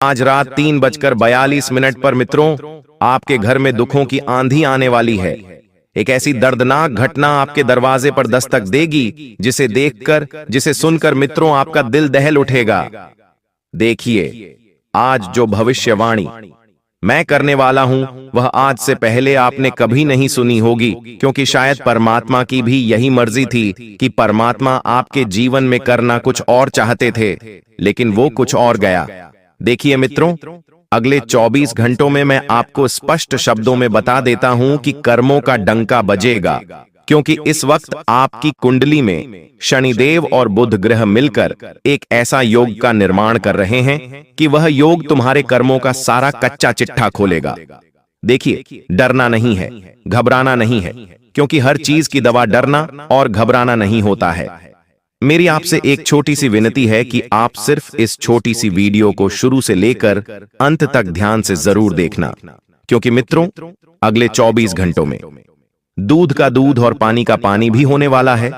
आज रात 3:42 पर मित्रों, आपके घर में दुखों की आंधी आने वाली है। एक ऐसी दर्दनाक घटना आपके दरवाजे पर दस्तक देगी जिसे देखकर, जिसे सुनकर मित्रों आपका दिल दहल उठेगा। देखिए, आज जो भविष्यवाणी मैं करने वाला हूं वह आज से पहले आपने कभी नहीं सुनी होगी, क्योंकि शायद परमात्मा की भी यही मर्जी थी कि परमात्मा आपके जीवन में करना कुछ और चाहते थे, लेकिन वो कुछ और गया। देखिए मित्रों, अगले 24 घंटों में मैं आपको स्पष्ट शब्दों में बता देता हूं कि कर्मों का डंका बजेगा, क्योंकि इस वक्त आपकी कुंडली में शनिदेव और बुध ग्रह मिलकर एक ऐसा योग का निर्माण कर रहे हैं कि वह योग तुम्हारे कर्मों का सारा कच्चा चिट्ठा खोलेगा। देखिए, डरना नहीं है, घबराना नहीं है, क्योंकि हर चीज की दवा डरना और घबराना नहीं होता है। मेरी आपसे एक छोटी सी विनती है कि आप सिर्फ इस छोटी सी वीडियो को शुरू से लेकर अंत तक ध्यान से जरूर देखना, क्योंकि मित्रों, अगले 24 घंटों में दूध का दूध और पानी का पानी भी होने वाला है।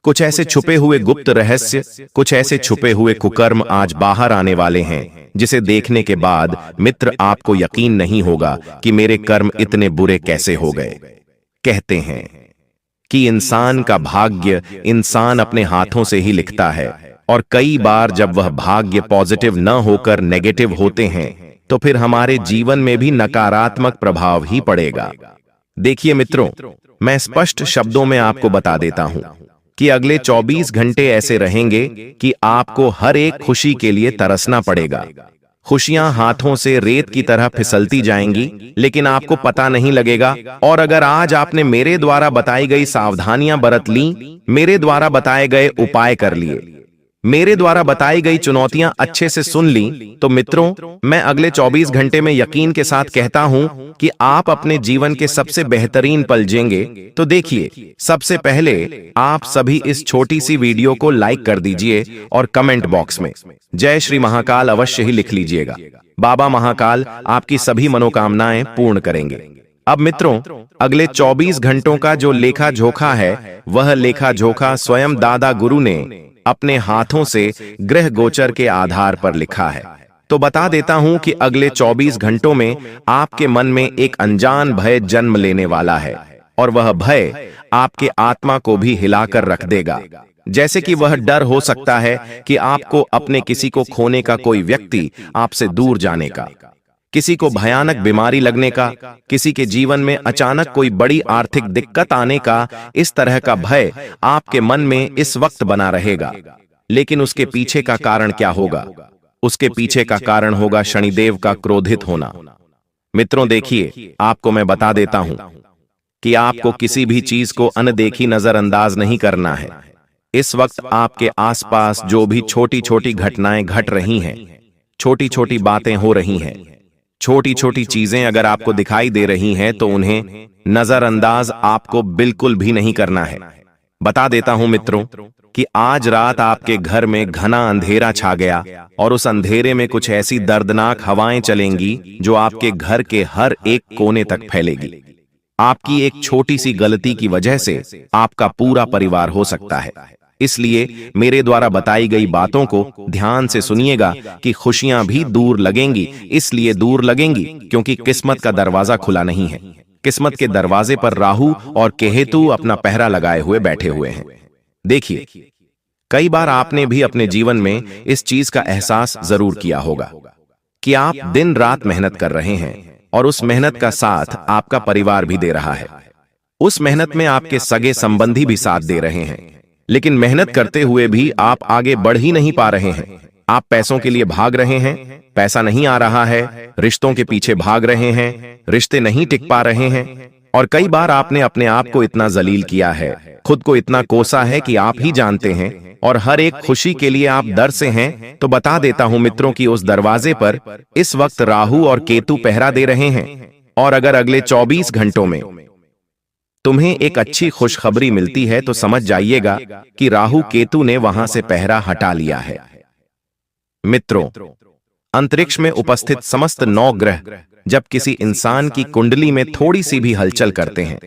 कुछ ऐसे छुपे हुए गुप्त रहस्य, कुछ ऐसे छुपे हुए कुकर्म आज बाहर आने वाले हैं, जिसे देखने के बाद मित्र आपको यकीन नहीं होगा कि मेरे कर्म इतने बुरे कैसे हो गए। कहते हैं कि इंसान का भाग्य इंसान अपने हाथों से ही लिखता है, और कई बार जब वह भाग्य पॉजिटिव न होकर नेगेटिव होते हैं तो फिर हमारे जीवन में भी नकारात्मक प्रभाव ही पड़ेगा। देखिए मित्रों, मैं स्पष्ट शब्दों में आपको बता देता हूं कि अगले 24 घंटे ऐसे रहेंगे कि आपको हर एक खुशी के लिए तरसना पड़ेगा। खुशियां हाथों से रेत की तरह फिसलती जाएंगी, लेकिन आपको पता नहीं लगेगा। और अगर आज आपने मेरे द्वारा बताई गई सावधानियां बरत ली, मेरे द्वारा बताए गए उपाय कर लिए, मेरे द्वारा बताई गई चुनौतियां अच्छे से सुन ली, तो मित्रों, मैं अगले 24 घंटे में यकीन के साथ कहता हूं कि आप अपने जीवन के सबसे बेहतरीन पल जीएंगे। तो देखिए, सबसे पहले आप सभी इस छोटी सी वीडियो को लाइक कर दीजिए और कमेंट बॉक्स में जय श्री महाकाल अवश्य ही लिख लीजिएगा। बाबा महाकाल आपकी सभी मनोकामनाएं पूर्ण करेंगे। अब मित्रों, अगले 24 घंटों का जो लेखा जोखा है, वह लेखा जोखा स्वयं दादा गुरु ने अपने हाथों से ग्रह गोचर के आधार पर लिखा है। तो बता देता हूं कि अगले 24 घंटों में आपके मन में एक अनजान भय जन्म लेने वाला है, और वह भय आपके आत्मा को भी हिलाकर रख देगा। जैसे कि वह डर हो सकता है कि आपको अपने किसी को खोने का, कोई व्यक्ति आपसे दूर जाने का, किसी को भयानक बीमारी लगने का, किसी के जीवन में अचानक कोई बड़ी आर्थिक दिक्कत आने का, इस तरह का भय आपके मन में इस वक्त बना रहेगा। लेकिन उसके पीछे का कारण क्या होगा? उसके पीछे का कारण होगा शनिदेव का क्रोधित होना। मित्रों देखिए, आपको मैं बता देता हूं कि आपको किसी भी चीज को अनदेखी, नजरअंदाज नहीं करना है। इस वक्त आपके आसपास जो भी छोटी छोटी घटनाएं घट रही हैं, छोटी छोटी बातें हो रही हैं, छोटी छोटी चीजें अगर आपको दिखाई दे रही हैं, तो उन्हें नजरअंदाज आपको बिल्कुल भी नहीं करना है। बता देता हूं मित्रों कि आज रात आपके घर में घना अंधेरा छा गया, और उस अंधेरे में कुछ ऐसी दर्दनाक हवाएं चलेंगी जो आपके घर के हर एक कोने तक फैलेगी। आपकी एक छोटी सी गलती की वजह से आपका पूरा परिवार हो सकता है। इसलिए मेरे द्वारा बताई गई बातों को ध्यान से सुनिएगा कि खुशियां भी दूर लगेंगी। इसलिए दूर लगेंगी क्योंकि किस्मत का दरवाजा खुला नहीं है। किस्मत के दरवाजे पर राहु और केतु अपना पहरा लगाए हुए बैठे हुए हैं। देखिए, कई बार आपने भी अपने जीवन में इस चीज का एहसास जरूर किया होगा कि आप दिन रात मेहनत कर रहे हैं, और उस मेहनत का साथ आपका परिवार भी दे रहा है। उस मेहनत में आपके सगे संबंधी भी साथ दे रहे हैं, लेकिन मेहनत करते हुए भी आप आगे बढ़ ही नहीं पा रहे हैं। आप पैसों के लिए भाग रहे हैं, पैसा नहीं आ रहा है, रिश्तों के पीछे भाग रहे हैं, रिश्ते नहीं टिक पा रहे हैं। और कई बार आपने अपने आप को इतना जलील किया है, खुद को इतना कोसा है कि आप ही जानते हैं, और हर एक खुशी के लिए आप डर से हैं। तो बता देता हूं मित्रों कि उस दरवाजे पर इस वक्त राहु और केतु पहरा दे रहे हैं, और अगर अगले 24 घंटों में तुम्हें एक अच्छी खुशखबरी मिलती है, तो समझ जाइएगा कि राहु केतु ने वहां से पहरा हटा लिया है। मित्रों, अंतरिक्ष में उपस्थित समस्त 9 ग्रह जब किसी इंसान की कुंडली में थोड़ी सी भी हलचल करते हैं,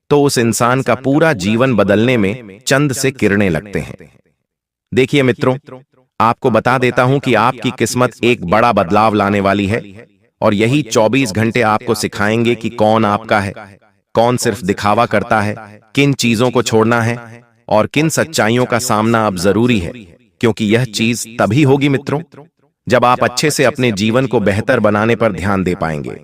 तो उस इंसान का पूरा जीवन बदलने में चंद से किरणें लगते हैं। देखिए मित्रों, आपको बता देता हूं कि आपकी किस्मत एक बड़ा बदलाव लाने वाली है, और यही 24 घंटे आपको सिखाएंगे कि कौन आपका है, कौन सिर्फ दिखावा करता है, किन चीजों को छोड़ना है और किन सच्चाइयों का सामना अब जरूरी है, क्योंकि यह चीज तभी होगी मित्रों जब आप अच्छे से अपने जीवन को बेहतर बनाने पर ध्यान दे पाएंगे।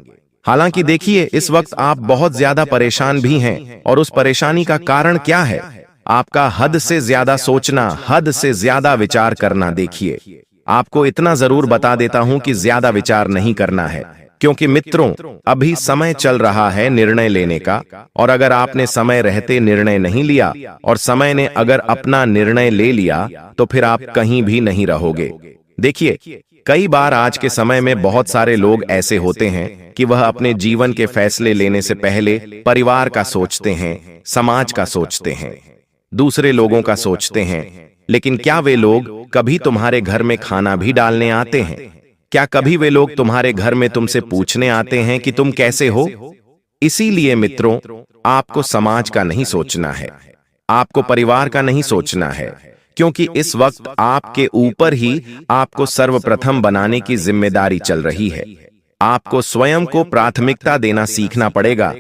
हालांकि देखिए, इस वक्त आप बहुत ज्यादा परेशान भी हैं, और उस परेशानी का कारण क्या है? आपका हद से ज्यादा सोचना, हद से ज्यादा विचार करना। देखिए, आपको इतना जरूर बता देता हूं कि ज्यादा विचार नहीं करना है, क्योंकि मित्रों अभी समय चल रहा है निर्णय लेने का, और अगर आपने समय रहते निर्णय नहीं लिया और समय ने अगर अपना निर्णय ले लिया तो फिर आप कहीं भी नहीं रहोगे। देखिए, कई बार आज के समय में बहुत सारे लोग ऐसे होते हैं कि वह अपने जीवन के फैसले लेने से पहले परिवार का सोचते हैं, समाज का सोचते हैं, दूसरे लोगों का सोचते हैं। लेकिन क्या वे लोग कभी तुम्हारे घर में खाना भी डालने आते हैं? क्या कभी वे लोग तुम्हारे घर में तुमसे पूछने आते हैं कि तुम कैसे हो? इसीलिए मित्रों, आपको समाज का नहीं सोचना है, आपको परिवार का नहीं सोचना है, क्योंकि इस वक्त आपके ऊपर ही आपको सर्वप्रथम बनाने की जिम्मेदारी चल रही है। आपको स्वयं को प्राथमिकता देना सीखना पड़ेगा,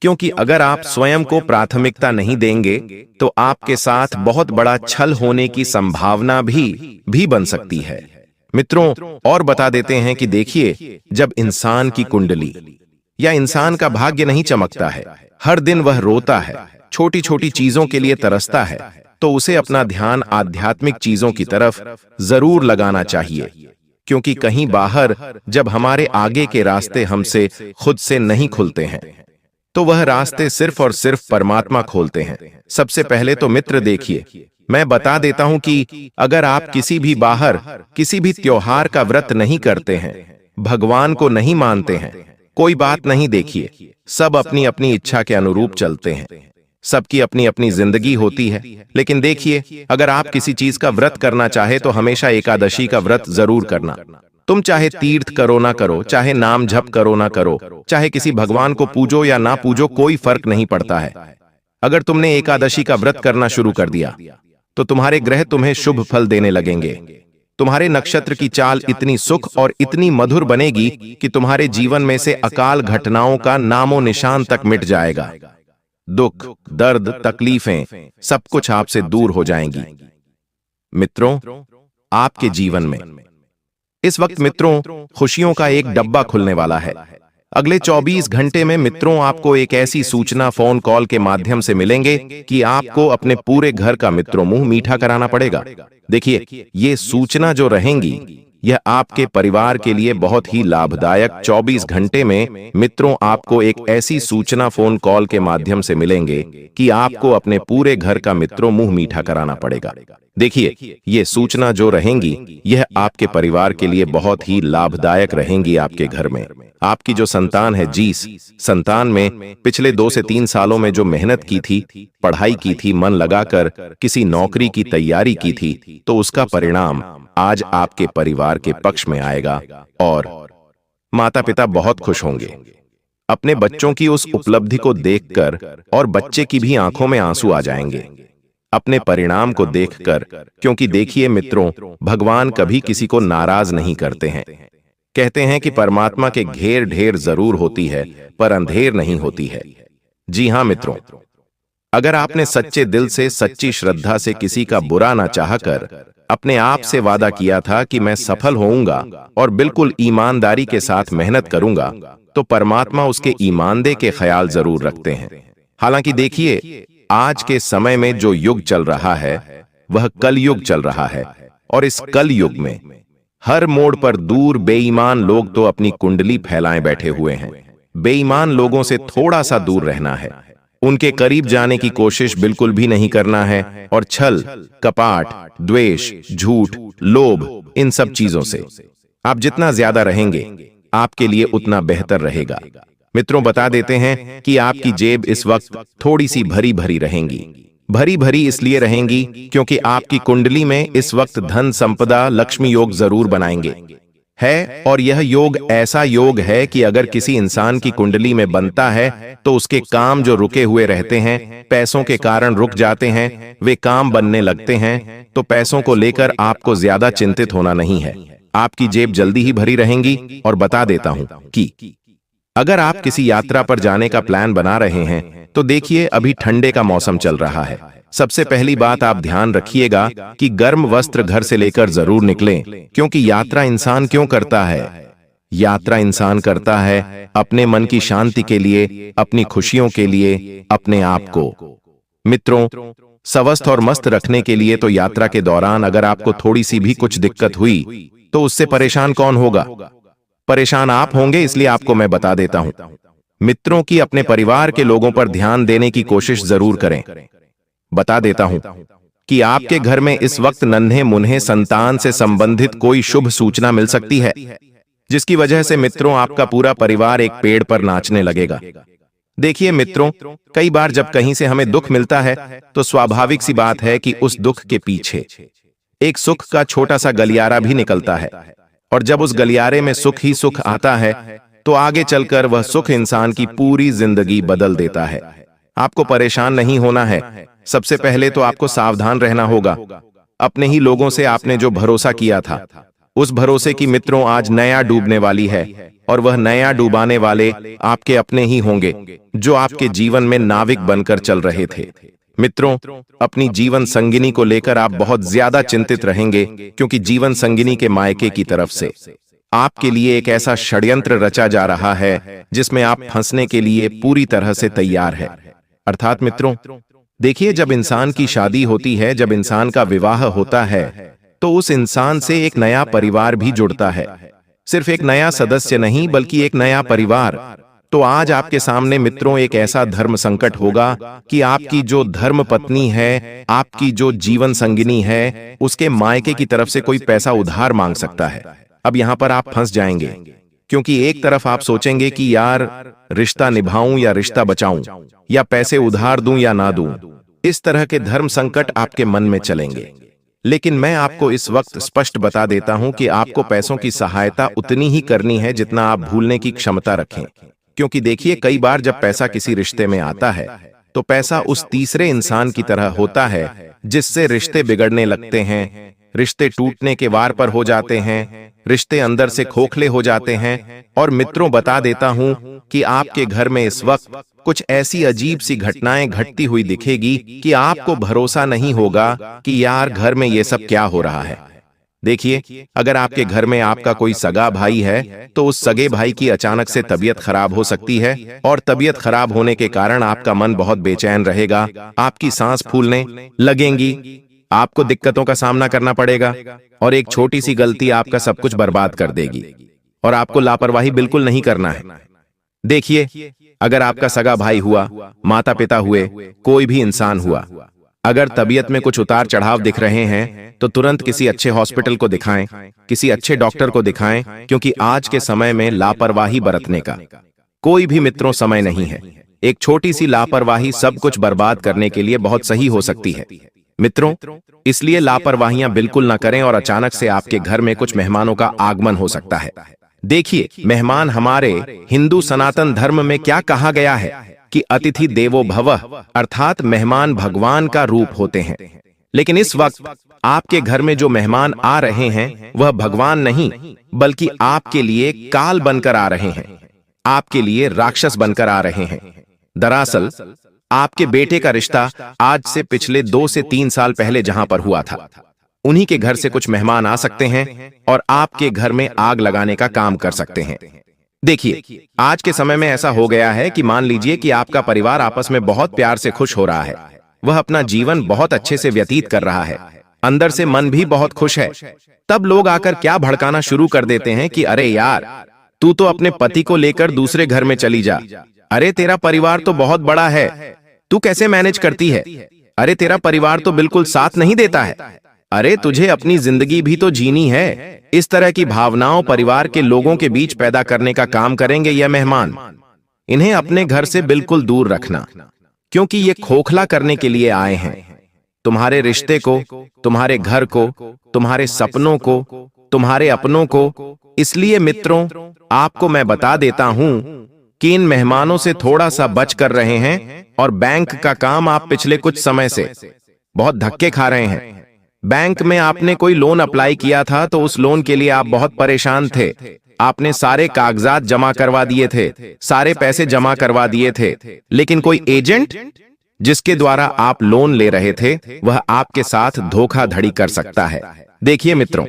क्योंकि अगर आप स्वयं को प्राथमिकता नहीं देंगे तो आपके साथ बहुत बड़ा छल होने की संभावना भी बन सकती है। मित्रों, और बता देते हैं कि देखिए, जब इंसान की कुंडली या इंसान का भाग्य नहीं चमकता है, हर दिन वह रोता है, छोटी छोटी चीजों के लिए तरसता है, तो उसे अपना ध्यान आध्यात्मिक चीजों की तरफ जरूर लगाना चाहिए, क्योंकि कहीं बाहर जब हमारे आगे के रास्ते हमसे खुद से नहीं खुलते हैं तो वह रास्ते सिर्फ और सिर्फ परमात्मा खोलते हैं। सबसे पहले तो मित्र देखिए, मैं बता देता हूं कि अगर आप किसी भी बाहर किसी भी त्योहार का व्रत नहीं करते हैं, भगवान को नहीं मानते हैं, कोई बात नहीं। देखिए, सब अपनी अपनी इच्छा के अनुरूप चलते हैं, सबकी अपनी अपनी जिंदगी होती है। लेकिन देखिए, अगर आप किसी चीज का व्रत करना चाहे तो हमेशा एकादशी का व्रत जरूर करना। तुम चाहे तीर्थ करो ना करो, चाहे नाम जप करो ना करो, चाहे किसी भगवान को पूजो या ना पूजो, कोई फर्क नहीं पड़ता है। अगर तुमने एकादशी का व्रत करना शुरू कर दिया तो तुम्हारे ग्रह तुम्हें शुभ फल देने लगेंगे। तुम्हारे नक्षत्र की चाल इतनी सुख और इतनी मधुर बनेगी कि तुम्हारे जीवन में से अकाल घटनाओं का नामो निशान तक मिट जाएगा। दुख, दर्द, तकलीफें सब कुछ आपसे दूर हो जाएंगी। मित्रों, आपके जीवन में इस वक्त मित्रों खुशियों का एक डब्बा खुलने वाला है। अगले 24 घंटे में मित्रों आपको एक ऐसी सूचना फोन कॉल के माध्यम से मिलेंगे कि आपको अपने पूरे घर का मित्रों मुंह मीठा कराना पड़ेगा। देखिए, ये सूचना जो रहेंगी यह आपके परिवार के लिए बहुत ही लाभदायक 24 घंटे में मित्रों आपको एक ऐसी सूचना फोन कॉल के माध्यम से मिलेंगे कि आपको अपने पूरे घर का मित्रों मुंह मीठा कराना पड़ेगा। देखिए, ये सूचना जो रहेंगी यह आपके परिवार के लिए बहुत ही लाभदायक रहेंगी। आपके घर में आपकी जो संतान है, जिस संतान में पिछले 2 से 3 सालों में जो मेहनत की थी, पढ़ाई की थी, मन लगाकर किसी नौकरी की तैयारी की थी, तो उसका परिणाम आज आपके परिवार के पक्ष में आएगा और माता पिता बहुत खुश होंगे अपने बच्चों की उस उपलब्धि को देखकर, और बच्चे की भी आंखों में आंसू आ जाएंगे अपने परिणाम को देखकर। क्योंकि देखिए मित्रों, भगवान कभी किसी को नाराज नहीं करते हैं। कहते हैं कि परमात्मा के घेर ढेर जरूर होती है पर अंधेर नहीं होती है। जी हां मित्रों, अगर आपने सच्चे दिल से, सच्ची श्रद्धा से किसी का बुरा ना चाहकर अपने आप से वादा किया था कि मैं सफल होऊंगा और बिल्कुल ईमानदारी के साथ मेहनत करूंगा, तो परमात्मा उसके ईमानदारी के ख्याल जरूर रखते हैं। हालांकि देखिए, आज के समय में जो युग चल रहा है वह कलयुग चल रहा है, और इस कलयुग में हर मोड़ पर दूर बेईमान लोग तो अपनी कुंडली फैलाए बैठे हुए हैं। बेईमान लोगों से थोड़ा सा दूर रहना है, उनके करीब जाने की कोशिश बिल्कुल भी नहीं करना है, और छल, कपाट, द्वेष, झूठ, लोभ, इन सब चीजों से आप जितना ज्यादा रहेंगे आपके लिए उतना बेहतर रहेगा। मित्रों, बता देते हैं कि आपकी जेब इस वक्त थोड़ी सी भरी भरी रहेंगी। भरी भरी इसलिए रहेंगी क्योंकि आपकी कुंडली में इस वक्त धन, संपदा, लक्ष्मी योग जरूर बनाएंगे। है और यह योग ऐसा योग है कि अगर किसी इंसान की कुंडली में बनता है तो उसके काम जो रुके हुए रहते हैं, पैसों के कारण रुक जाते हैं, वे काम बनने लगते हैं। तो पैसों को लेकर आपको ज्यादा चिंतित होना नहीं है, आपकी जेब जल्दी ही भरी रहेंगी। और बता देता हूं कि अगर आप किसी यात्रा पर जाने का प्लान बना रहे हैं तो देखिए, अभी ठंडे का मौसम चल रहा है। सबसे पहली बात आप ध्यान रखिएगा कि गर्म वस्त्र घर से लेकर जरूर निकलें, क्योंकि यात्रा इंसान क्यों करता है? यात्रा इंसान करता है अपने मन की शांति के लिए, अपनी खुशियों के लिए, अपने आप को मित्रों स्वस्थ और मस्त रखने के लिए। तो यात्रा के दौरान अगर आपको थोड़ी सी भी कुछ दिक्कत हुई तो उससे परेशान कौन होगा? परेशान आप होंगे। इसलिए आपको मैं बता देता हूं मित्रों कि अपने परिवार के लोगों पर ध्यान देने की कोशिश जरूर करें। बता देता हूं कि आपके घर में इस वक्त नन्हे मुन्ने संतान से संबंधित कोई शुभ सूचना मिल सकती है, जिसकी वजह से मित्रों आपका पूरा परिवार एक पेड़ पर नाचने लगेगा। देखिए मित्रों, कई बार जब कहीं से हमें दुख मिलता है तो स्वाभाविक सी बात है कि उस दुख के पीछे एक सुख का छोटा सा गलियारा भी निकलता है, और जब उस गलियारे में सुख ही सुख आता है तो आगे चलकर वह सुख इंसान की पूरी जिंदगी बदल देता है। आपको परेशान नहीं होना है। सबसे पहले तो आपको सावधान रहना होगा। अपने ही लोगों से आपने जो भरोसा किया था, उस भरोसे की मित्रों आज नया डूबने वाली है, और वह नया डूबाने वाले आपके अपने ही होंगे जो आपके जीवन में नाविक बनकर चल रहे थे। मित्रों, अपनी जीवन संगिनी को लेकर आप बहुत ज्यादा चिंतित रहेंगे, क्योंकि जीवन संगिनी के मायके की तरफ से आपके लिए एक ऐसा षड्यंत्र रचा जा रहा है जिसमें आप फंसने के लिए पूरी तरह से तैयार है। अर्थात मित्रों, देखिए, जब इंसान की शादी होती है, जब इंसान का विवाह होता है, तो उस इंसान से एक नया परिवार भी जुड़ता है। सिर्फ एक नया सदस्य नहीं, बल्कि एक नया परिवार। तो आज आपके सामने मित्रों एक ऐसा धर्म संकट होगा कि आपकी जो धर्म पत्नी है, आपकी जो जीवन संगिनी है, उसके मायके की तरफ से कोई पैसा उधार मांग सकता है। अब यहां पर आप फंस जाएंगे, क्योंकि एक तरफ आप सोचेंगे कि यार रिश्ता निभाऊं या रिश्ता बचाऊं, या पैसे उधार दूं या ना दूं। इस तरह के धर्म संकट आपके मन में चलेंगे। लेकिन मैं आपको इस वक्त स्पष्ट बता देता हूं कि आपको पैसों की सहायता उतनी ही करनी है जितना आप भूलने की क्षमता रखें। क्योंकि देखिए, कई बार जब पैसा किसी रिश्ते में आता है तो पैसा उस तीसरे इंसान की तरह होता है जिससे रिश्ते बिगड़ने लगते हैं, रिश्ते टूटने के वार पर हो जाते हैं, रिश्ते अंदर से खोखले हो जाते हैं। और मित्रों, बता देता हूं कि आपके घर में इस वक्त कुछ ऐसी अजीब सी घटनाएं घटती हुई दिखेगी कि आपको भरोसा नहीं होगा कि यार घर में ये सब क्या हो रहा है। देखिए, अगर आपके घर में आपका कोई सगा भाई है तो उस सगे भाई की अचानक से तबीयत खराब हो सकती है, और तबीयत खराब होने के कारण आपका मन बहुत बेचैन रहेगा, आपकी सांस फूलने लगेंगी, आपको दिक्कतों का सामना करना पड़ेगा, और एक छोटी सी गलती आपका सब कुछ बर्बाद कर देगी। और आपको लापरवाही बिल्कुल नहीं करना है। देखिए, अगर आपका सगा भाई हुआ, माता पिता हुए, कोई भी इंसान हुआ, अगर तबीयत में कुछ उतार चढ़ाव दिख रहे हैं तो तुरंत किसी अच्छे हॉस्पिटल को दिखाएं, किसी अच्छे डॉक्टर को दिखाएं, क्योंकि आज के समय में लापरवाही बरतने का कोई भी मित्रों समय नहीं है। एक छोटी सी लापरवाही सब कुछ बर्बाद करने के लिए बहुत सही हो सकती है। मित्रों, इसलिए लापरवाहियां बिल्कुल ना करें, और अचानक से आपके घर में कुछ मेहमानों का आगमन हो सकता है। देखिए, मेहमान हमारे हिंदू सनातन धर्म में क्या कहा गया है कि अतिथि देवो भवः, अर्थात मेहमान भगवान का रूप होते हैं। लेकिन इस वक्त आपके घर में जो मेहमान आ रहे हैं वह भगवान नहीं, बल्कि आपके लिए काल बनकर आ रहे हैं, आपके लिए राक्षस बनकर आ रहे हैं। दरअसल आपके बेटे का रिश्ता आज से पिछले 2 से 3 साल पहले जहां पर हुआ था, उन्हीं के घर से कुछ मेहमान आ सकते हैं और आपके घर में आग लगाने का काम कर सकते हैं। देखिए, आज के समय में ऐसा हो गया है कि मान लीजिए कि आपका परिवार आपस में बहुत प्यार से खुश हो रहा है, वह अपना जीवन बहुत अच्छे से व्यतीत कर रहा है, अंदर से मन भी बहुत खुश है। तब लोग आकर क्या भड़काना शुरू कर देते हैं कि अरे यार, तू तो अपने पति को लेकर दूसरे घर में चली जा, अरे तेरा परिवार तो बहुत बड़ा है, तू कैसे मैनेज करती है, अरे तेरा परिवार तो बिल्कुल साथ नहीं देता है, अरे तुझे अपनी जिंदगी भी तो जीनी है। इस तरह की भावनाओं परिवार के लोगों के बीच पैदा करने का काम करेंगे यह मेहमान। इन्हें अपने घर से बिल्कुल दूर रखना, क्योंकि ये खोखला करने के लिए आए हैं। तुम्हारे रिश्ते को, तुम्हारे घर को, तुम्हारे सपनों को तुम्हारे अपनों को। इसलिए मित्रों, आपको मैं बता देता हूं कि इन मेहमानों से थोड़ा सा बच कर रहे हैं। और बैंक का काम आप पिछले कुछ समय से बहुत धक्के खा रहे हैं। बैंक में आपने कोई लोन अप्लाई किया था तो उस लोन के लिए आप बहुत परेशान थे। आपने सारे कागजात जमा करवा दिए थे, सारे पैसे जमा करवा दिए थे, लेकिन कोई एजेंट जिसके द्वारा आप लोन ले रहे थे वह आपके साथ धोखाधड़ी कर सकता है। देखिए मित्रों,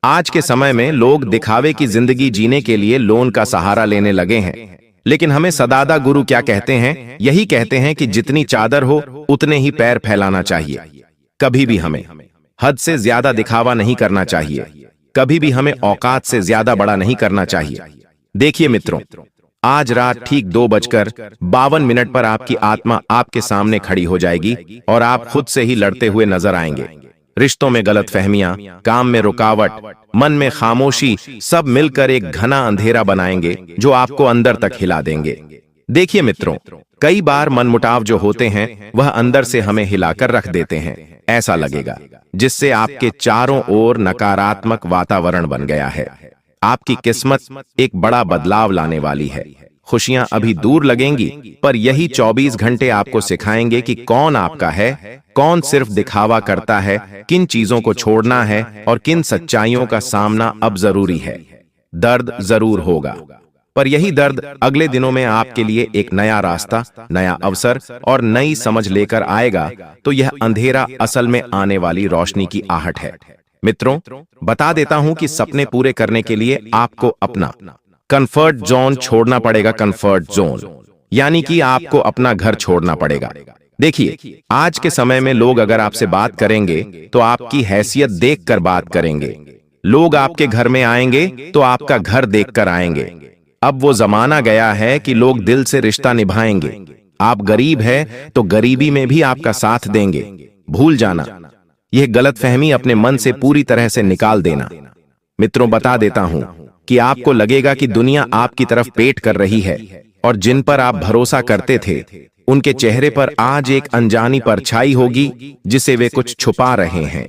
आज के समय में लोग दिखावे की जिंदगी जीने के लिए लोन का सहारा लेने लगे हैं। लेकिन हमें सदादा गुरु क्या कहते हैं? यही कहते हैं कि जितनी चादर हो उतने ही पैर फैलाना चाहिए। कभी भी हमें हद से ज्यादा दिखावा नहीं करना चाहिए। कभी भी हमें औकात से ज्यादा बड़ा नहीं करना चाहिए। देखिए मित्रों, आज रात ठीक 2:52 पर आपकी आत्मा आपके सामने खड़ी हो जाएगी और आप खुद से ही लड़ते हुए नजर आएंगे। रिश्तों में गलतफहमियां, काम में रुकावट, मन में खामोशी, सब मिलकर एक घना अंधेरा बनाएंगे जो आपको अंदर तक हिला देंगे। देखिए मित्रों, कई बार मनमुटाव जो होते हैं वह अंदर से हमें हिलाकर रख देते हैं। ऐसा लगेगा जिससे आपके चारों ओर नकारात्मक वातावरण बन गया है। आपकी किस्मत एक बड़ा बदलाव लाने वाली है। खुशियां अभी दूर लगेंगी, पर यही 24 घंटे आपको सिखाएंगे कि कौन आपका है, कौन सिर्फ दिखावा करता है, किन चीजों को छोड़ना है और किन सच्चाइयों का सामना अब जरूरी है। दर्द जरूर होगा, पर यही दर्द अगले दिनों में आपके लिए एक नया रास्ता, नया अवसर और नई समझ लेकर आएगा। तो यह अंधेरा असल में आने वाली रोशनी की आहट है। मित्रों, बता देता हूं कि सपने पूरे करने के लिए आपको अपना कंफर्ट जोन छोड़ना पड़ेगा। कंफर्ट जोन यानी कि आपको अपना घर छोड़ना पड़ेगा। देखिए, आज के समय में लोग अगर आपसे बात करेंगे तो आपकी हैसियत देखकर बात करेंगे। लोग आपके घर में आएंगे तो आपका घर देखकर आएंगे। अब वो जमाना गया है कि लोग दिल से रिश्ता निभाएंगे। आप गरीब हैं तो गरीबी में भी आपका साथ देंगे। भूल जाना, यह गलतफहमी अपने मन से पूरी तरह से निकाल देना। मित्रों, बता देता हूं कि आपको लगेगा कि दुनिया आपकी तरफ पेट कर रही है और जिन पर आप भरोसा करते थे उनके चेहरे पर आज एक अनजानी परछाई होगी जिसे वे कुछ छुपा रहे हैं।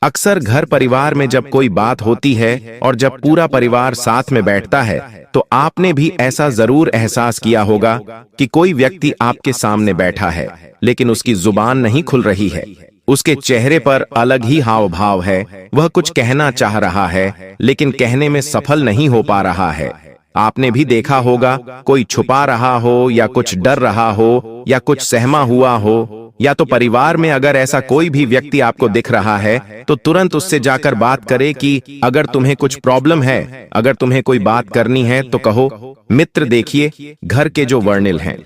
अक्सर घर परिवार में जब कोई बात होती है और जब पूरा परिवार साथ में बैठता है तो आपने भी ऐसा जरूर एहसास किया होगा कि कोई व्यक्ति आपके सामने बैठा है लेकिन उसकी जुबान नहीं खुल रही है। उसके चेहरे पर अलग ही हाव भाव है। वह कुछ कहना चाह रहा है लेकिन कहने में सफल नहीं हो पा रहा है। आपने भी देखा होगा, कोई छुपा रहा हो या कुछ डर रहा हो या कुछ सहमा हुआ हो, या तो परिवार में अगर ऐसा कोई भी व्यक्ति आपको दिख रहा है तो तुरंत उससे जाकर बात करे कि अगर तुम्हें कुछ प्रॉब्लम है, अगर तुम्हें कोई बात करनी है तो कहो। मित्र देखिए, घर के जो वर्णिल हैं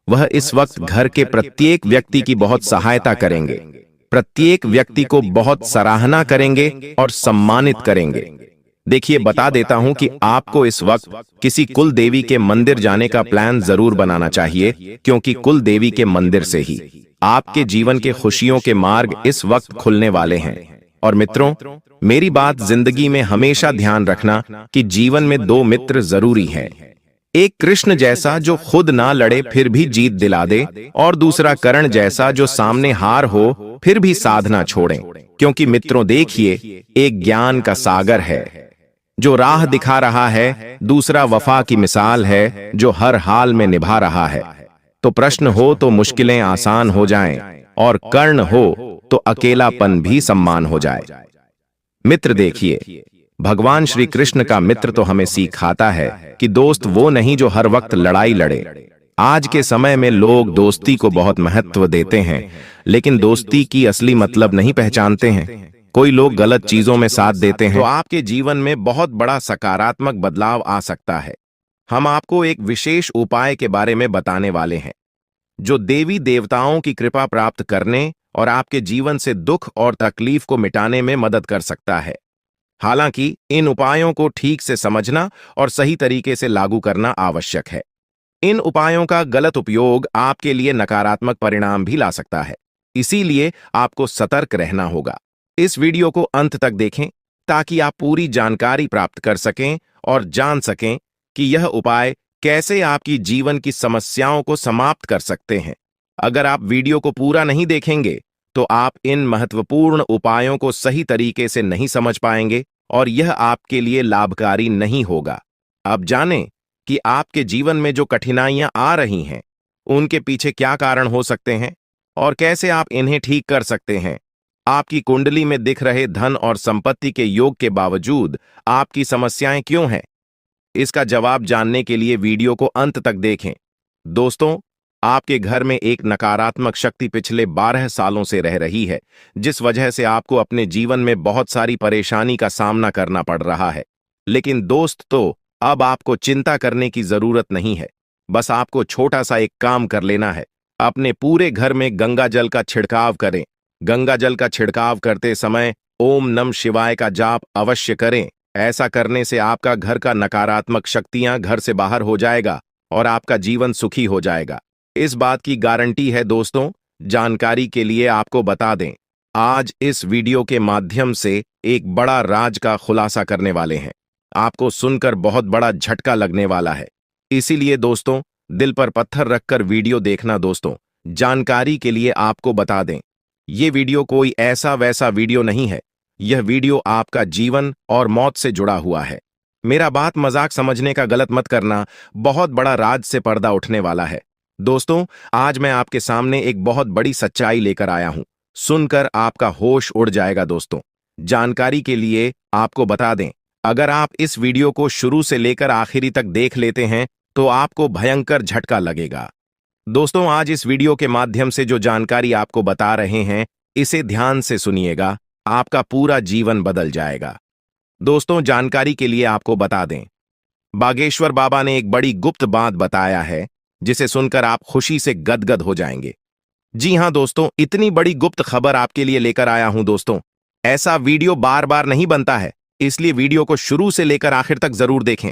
वह इस वक्त घर के प्रत्येक व्यक्ति की बहुत सहायता करेंगे, प्रत्येक व्यक्ति को बहुत सराहना करेंगे और सम्मानित करेंगे। देखिए, बता देता हूं कि आपको इस वक्त किसी कुल देवी के मंदिर जाने का प्लान जरूर बनाना चाहिए, क्योंकि कुल देवी के मंदिर से ही आपके जीवन के खुशियों के मार्ग इस वक्त खुलने वाले हैं। और मित्रों, मेरी बात जिंदगी में हमेशा ध्यान रखना कि जीवन में दो मित्र जरूरी हैं। एक कृष्ण जैसा जो खुद ना लड़े फिर भी जीत दिला दे, और दूसरा कर्ण जैसा जो सामने हार हो फिर भी साध ना छोड़े। क्योंकि मित्रों देखिए, एक ज्ञान का सागर है जो राह दिखा रहा है, दूसरा वफा की मिसाल है जो हर हाल में निभा रहा है। तो प्रश्न हो तो मुश्किलें आसान हो जाएं, और कर्ण हो तो अकेलापन भी सम्मान हो जाए। मित्र देखिए, भगवान श्री कृष्ण का मित्र तो हमें सिखाता है कि दोस्त वो नहीं जो हर वक्त लड़ाई लड़े। आज के समय में लोग दोस्ती को बहुत महत्व देते हैं, लेकिन दोस्ती की असली मतलब नहीं पहचानते हैं। कोई लोग गलत चीजों में साथ देते हैं तो आपके जीवन में बहुत बड़ा सकारात्मक बदलाव आ सकता है। हम आपको एक विशेष उपाय के बारे में बताने वाले हैं जो देवी देवताओं की कृपा प्राप्त करने और आपके जीवन से दुख और तकलीफ को मिटाने में मदद कर सकता है। हालांकि इन उपायों को ठीक से समझना और सही तरीके से लागू करना आवश्यक है। इन उपायों का गलत उपयोग आपके लिए नकारात्मक परिणाम भी ला सकता है, इसीलिए आपको सतर्क रहना होगा। इस वीडियो को अंत तक देखें ताकि आप पूरी जानकारी प्राप्त कर सकें और जान सकें कि यह उपाय कैसे आपकी जीवन की समस्याओं को समाप्त कर सकते हैं। अगर आप वीडियो को पूरा नहीं देखेंगे तो आप इन महत्वपूर्ण उपायों को सही तरीके से नहीं समझ पाएंगे और यह आपके लिए लाभकारी नहीं होगा। अब जानें कि आपके जीवन में जो कठिनाइयां आ रही हैं, उनके पीछे क्या कारण हो सकते हैं और कैसे आप इन्हें ठीक कर सकते हैं। आपकी कुंडली में दिख रहे धन और संपत्ति के योग के बावजूद आपकी समस्याएं क्यों हैं? इसका जवाब जानने के लिए वीडियो को अंत तक देखें। दोस्तों, आपके घर में एक नकारात्मक शक्ति पिछले 12 सालों से रह रही है, जिस वजह से आपको अपने जीवन में बहुत सारी परेशानी का सामना करना पड़ रहा है। लेकिन दोस्त, अब आपको चिंता करने की जरूरत नहीं है। बस आपको छोटा सा एक काम कर लेना है। अपने पूरे घर में गंगा जल का छिड़काव करें। गंगा जल का छिड़काव करते समय ओम नमः शिवाय का जाप अवश्य करें। ऐसा करने से आपका घर का नकारात्मक शक्तियां घर से बाहर हो जाएगा और आपका जीवन सुखी हो जाएगा। इस बात की गारंटी है दोस्तों। जानकारी के लिए आपको बता दें, आज इस वीडियो के माध्यम से एक बड़ा राज का खुलासा करने वाले हैं। आपको सुनकर बहुत बड़ा झटका लगने वाला है। इसीलिए दोस्तों, दिल पर पत्थर रखकर वीडियो देखना। दोस्तों, जानकारी के लिए आपको बता दें, ये वीडियो कोई ऐसा वैसा वीडियो नहीं है। यह वीडियो आपका जीवन और मौत से जुड़ा हुआ है। मेरा बात मजाक समझने का गलत मत करना। बहुत बड़ा राज से पर्दा उठने वाला है। दोस्तों, आज मैं आपके सामने एक बहुत बड़ी सच्चाई लेकर आया हूं। सुनकर आपका होश उड़ जाएगा। दोस्तों, जानकारी के लिए आपको बता दें, अगर आप इस वीडियो को शुरू से लेकर आखिरी तक देख लेते हैं तो आपको भयंकर झटका लगेगा। दोस्तों, आज इस वीडियो के माध्यम से जो जानकारी आपको बता रहे हैं, इसे ध्यान से सुनिएगा। आपका पूरा जीवन बदल जाएगा। दोस्तों, जानकारी के लिए आपको बता दें, बागेश्वर बाबा ने एक बड़ी गुप्त बात बताया है, जिसे सुनकर आप खुशी से गदगद हो जाएंगे। जी हां दोस्तों, इतनी बड़ी गुप्त खबर आपके लिए लेकर आया हूं। दोस्तों, ऐसा वीडियो बार बार नहीं बनता है, इसलिए वीडियो को शुरू से लेकर आखिर तक जरूर देखें।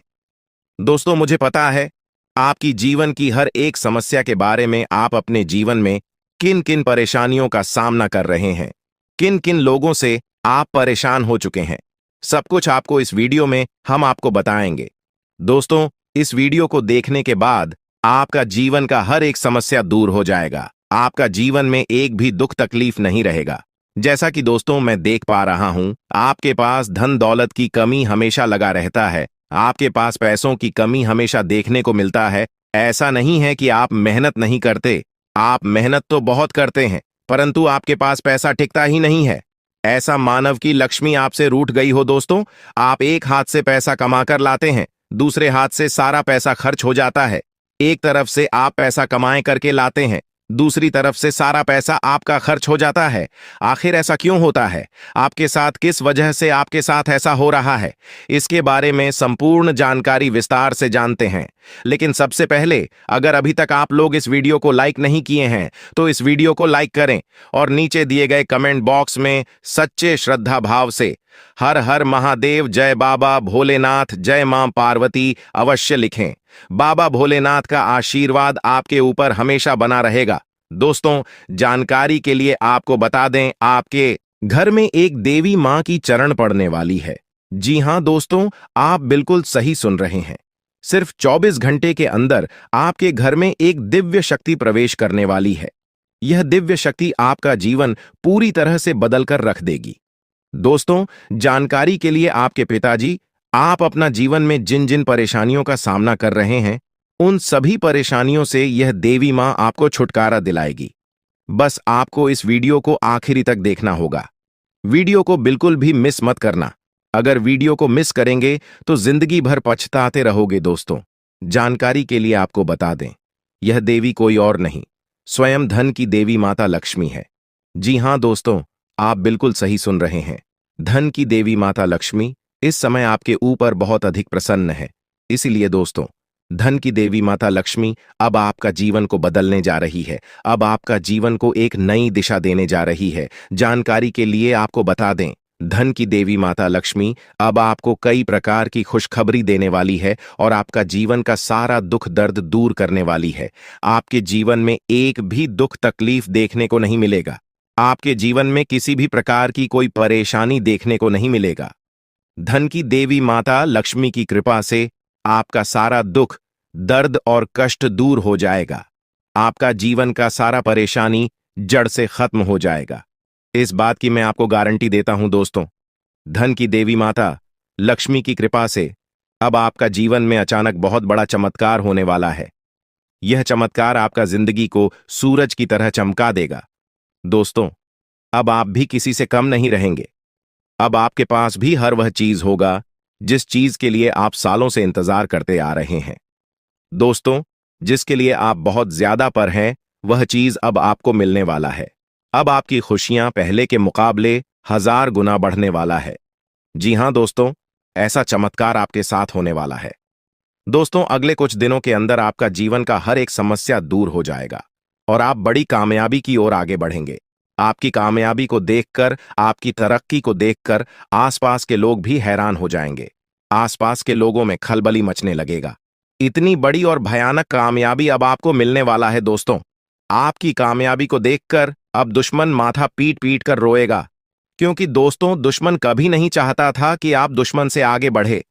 दोस्तों, मुझे पता है आपकी जीवन की हर एक समस्या के बारे में। आप अपने जीवन में किन किन परेशानियों का सामना कर रहे हैं, किन किन लोगों से आप परेशान हो चुके हैं, सब कुछ आपको इस वीडियो में हम आपको बताएंगे। दोस्तों, इस वीडियो को देखने के बाद आपका जीवन का हर एक समस्या दूर हो जाएगा। आपका जीवन में एक भी दुख तकलीफ नहीं रहेगा। जैसा कि दोस्तों मैं देख पा रहा हूं, आपके पास धन दौलत की कमी हमेशा लगा रहता है। आपके पास पैसों की कमी हमेशा देखने को मिलता है। ऐसा नहीं है कि आप मेहनत नहीं करते, आप मेहनत तो बहुत करते हैं, परंतु आपके पास पैसा टिकता ही नहीं है। ऐसा मानव की लक्ष्मी आपसे रूठ गई हो। दोस्तों, आप एक हाथ से पैसा कमाकर लाते हैं, दूसरे हाथ से सारा पैसा खर्च हो जाता है। एक तरफ से आप पैसा कमाए करके लाते हैं, दूसरी तरफ से सारा पैसा आपका खर्च हो जाता है। आखिर ऐसा क्यों होता है? आपके साथ किस वजह से आपके साथ ऐसा हो रहा है? इसके बारे में संपूर्ण जानकारी विस्तार से जानते हैं। लेकिन सबसे पहले, अगर अभी तक आप लोग इस वीडियो को लाइक नहीं किए हैं तो इस वीडियो को लाइक करें और नीचे दिए गए कमेंट बॉक्स में सच्चे श्रद्धा भाव से हर हर महादेव, जय बाबा भोलेनाथ, जय मां पार्वती अवश्य लिखें। बाबा भोलेनाथ का आशीर्वाद आपके ऊपर हमेशा बना रहेगा। दोस्तों, जानकारी के लिए आपको बता दें, आपके घर में एक देवी मां की चरण पड़ने वाली है। जी हां दोस्तों, आप बिल्कुल सही सुन रहे हैं। सिर्फ 24 घंटे के अंदर आपके घर में एक दिव्य शक्ति प्रवेश करने वाली है। यह दिव्य शक्ति आपका जीवन पूरी तरह से बदलकर रख देगी। दोस्तों, जानकारी के लिए आपके पिताजी, आप अपना जीवन में जिन जिन परेशानियों का सामना कर रहे हैं, उन सभी परेशानियों से यह देवी मां आपको छुटकारा दिलाएगी। बस आपको इस वीडियो को आखिरी तक देखना होगा। वीडियो को बिल्कुल भी मिस मत करना। अगर वीडियो को मिस करेंगे तो जिंदगी भर पछताते रहोगे। दोस्तों, जानकारी के लिए आपको बता दें, यह देवी कोई और नहीं, स्वयं धन की देवी माता लक्ष्मी है। जी हां दोस्तों, आप बिल्कुल सही सुन रहे हैं। धन की देवी माता लक्ष्मी इस समय आपके ऊपर बहुत अधिक प्रसन्न है। इसीलिए दोस्तों, धन की देवी माता लक्ष्मी अब आपका जीवन को बदलने जा रही है। अब आपका जीवन को एक नई दिशा देने जा रही है। जानकारी के लिए आपको बता दें, धन की देवी माता लक्ष्मी अब आपको कई प्रकार की खुशखबरी देने वाली है और आपका जीवन का सारा दुख दर्द दूर करने वाली है। आपके जीवन में एक भी दुख तकलीफ देखने को नहीं मिलेगा। आपके जीवन में किसी भी प्रकार की कोई परेशानी देखने को नहीं मिलेगा। धन की देवी माता लक्ष्मी की कृपा से आपका सारा दुख, दर्द और कष्ट दूर हो जाएगा। आपका जीवन का सारा परेशानी जड़ से खत्म हो जाएगा। इस बात की मैं आपको गारंटी देता हूं। दोस्तों, धन की देवी माता लक्ष्मी की कृपा से अब आपका जीवन में अचानक बहुत बड़ा चमत्कार होने वाला है। यह चमत्कार आपका जिंदगी को सूरज की तरह चमका देगा। दोस्तों, अब आप भी किसी से कम नहीं रहेंगे। अब आपके पास भी हर वह चीज होगा जिस चीज के लिए आप सालों से इंतजार करते आ रहे हैं। दोस्तों, जिसके लिए आप बहुत ज्यादा पर हैं, वह चीज अब आपको मिलने वाला है। अब आपकी खुशियां पहले के मुकाबले 1000 गुना बढ़ने वाला है। जी हां दोस्तों, ऐसा चमत्कार आपके साथ होने वाला है। दोस्तों, अगले कुछ दिनों के अंदर आपका जीवन का हर एक समस्या दूर हो जाएगा और आप बड़ी कामयाबी की ओर आगे बढ़ेंगे। आपकी कामयाबी को देखकर, आपकी तरक्की को देखकर आसपास के लोग भी हैरान हो जाएंगे। आसपास के लोगों में खलबली मचने लगेगा। इतनी बड़ी और भयानक कामयाबी अब आपको मिलने वाला है। दोस्तों, आपकी कामयाबी को देखकर अब दुश्मन माथा पीट पीट कर रोएगा, क्योंकि दोस्तों, दुश्मन कभी नहीं चाहता था कि आप दुश्मन से आगे बढ़े।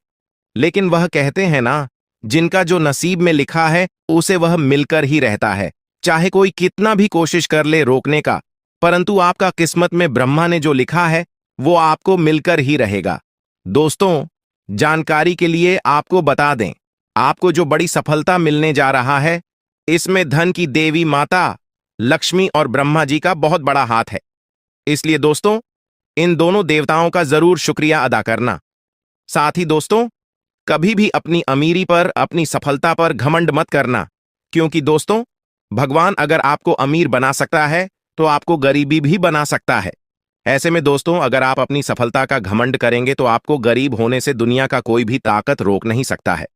लेकिन वह कहते हैं ना, जिनका जो नसीब में लिखा है उसे वह मिलकर ही रहता है। चाहे कोई कितना भी कोशिश कर ले रोकने का, परंतु आपका किस्मत में ब्रह्मा ने जो लिखा है वो आपको मिलकर ही रहेगा। दोस्तों, जानकारी के लिए आपको बता दें, आपको जो बड़ी सफलता मिलने जा रहा है, इसमें धन की देवी माता लक्ष्मी और ब्रह्मा जी का बहुत बड़ा हाथ है। इसलिए दोस्तों, इन दोनों देवताओं का जरूर शुक्रिया अदा करना। साथ ही दोस्तों, कभी भी अपनी अमीरी पर, अपनी सफलता पर घमंड मत करना, क्योंकि दोस्तों, भगवान अगर आपको अमीर बना सकता है तो आपको गरीबी भी बना सकता है। ऐसे में दोस्तों, अगर आप अपनी सफलता का घमंड करेंगे तो आपको गरीब होने से दुनिया का कोई भी ताकत रोक नहीं सकता है।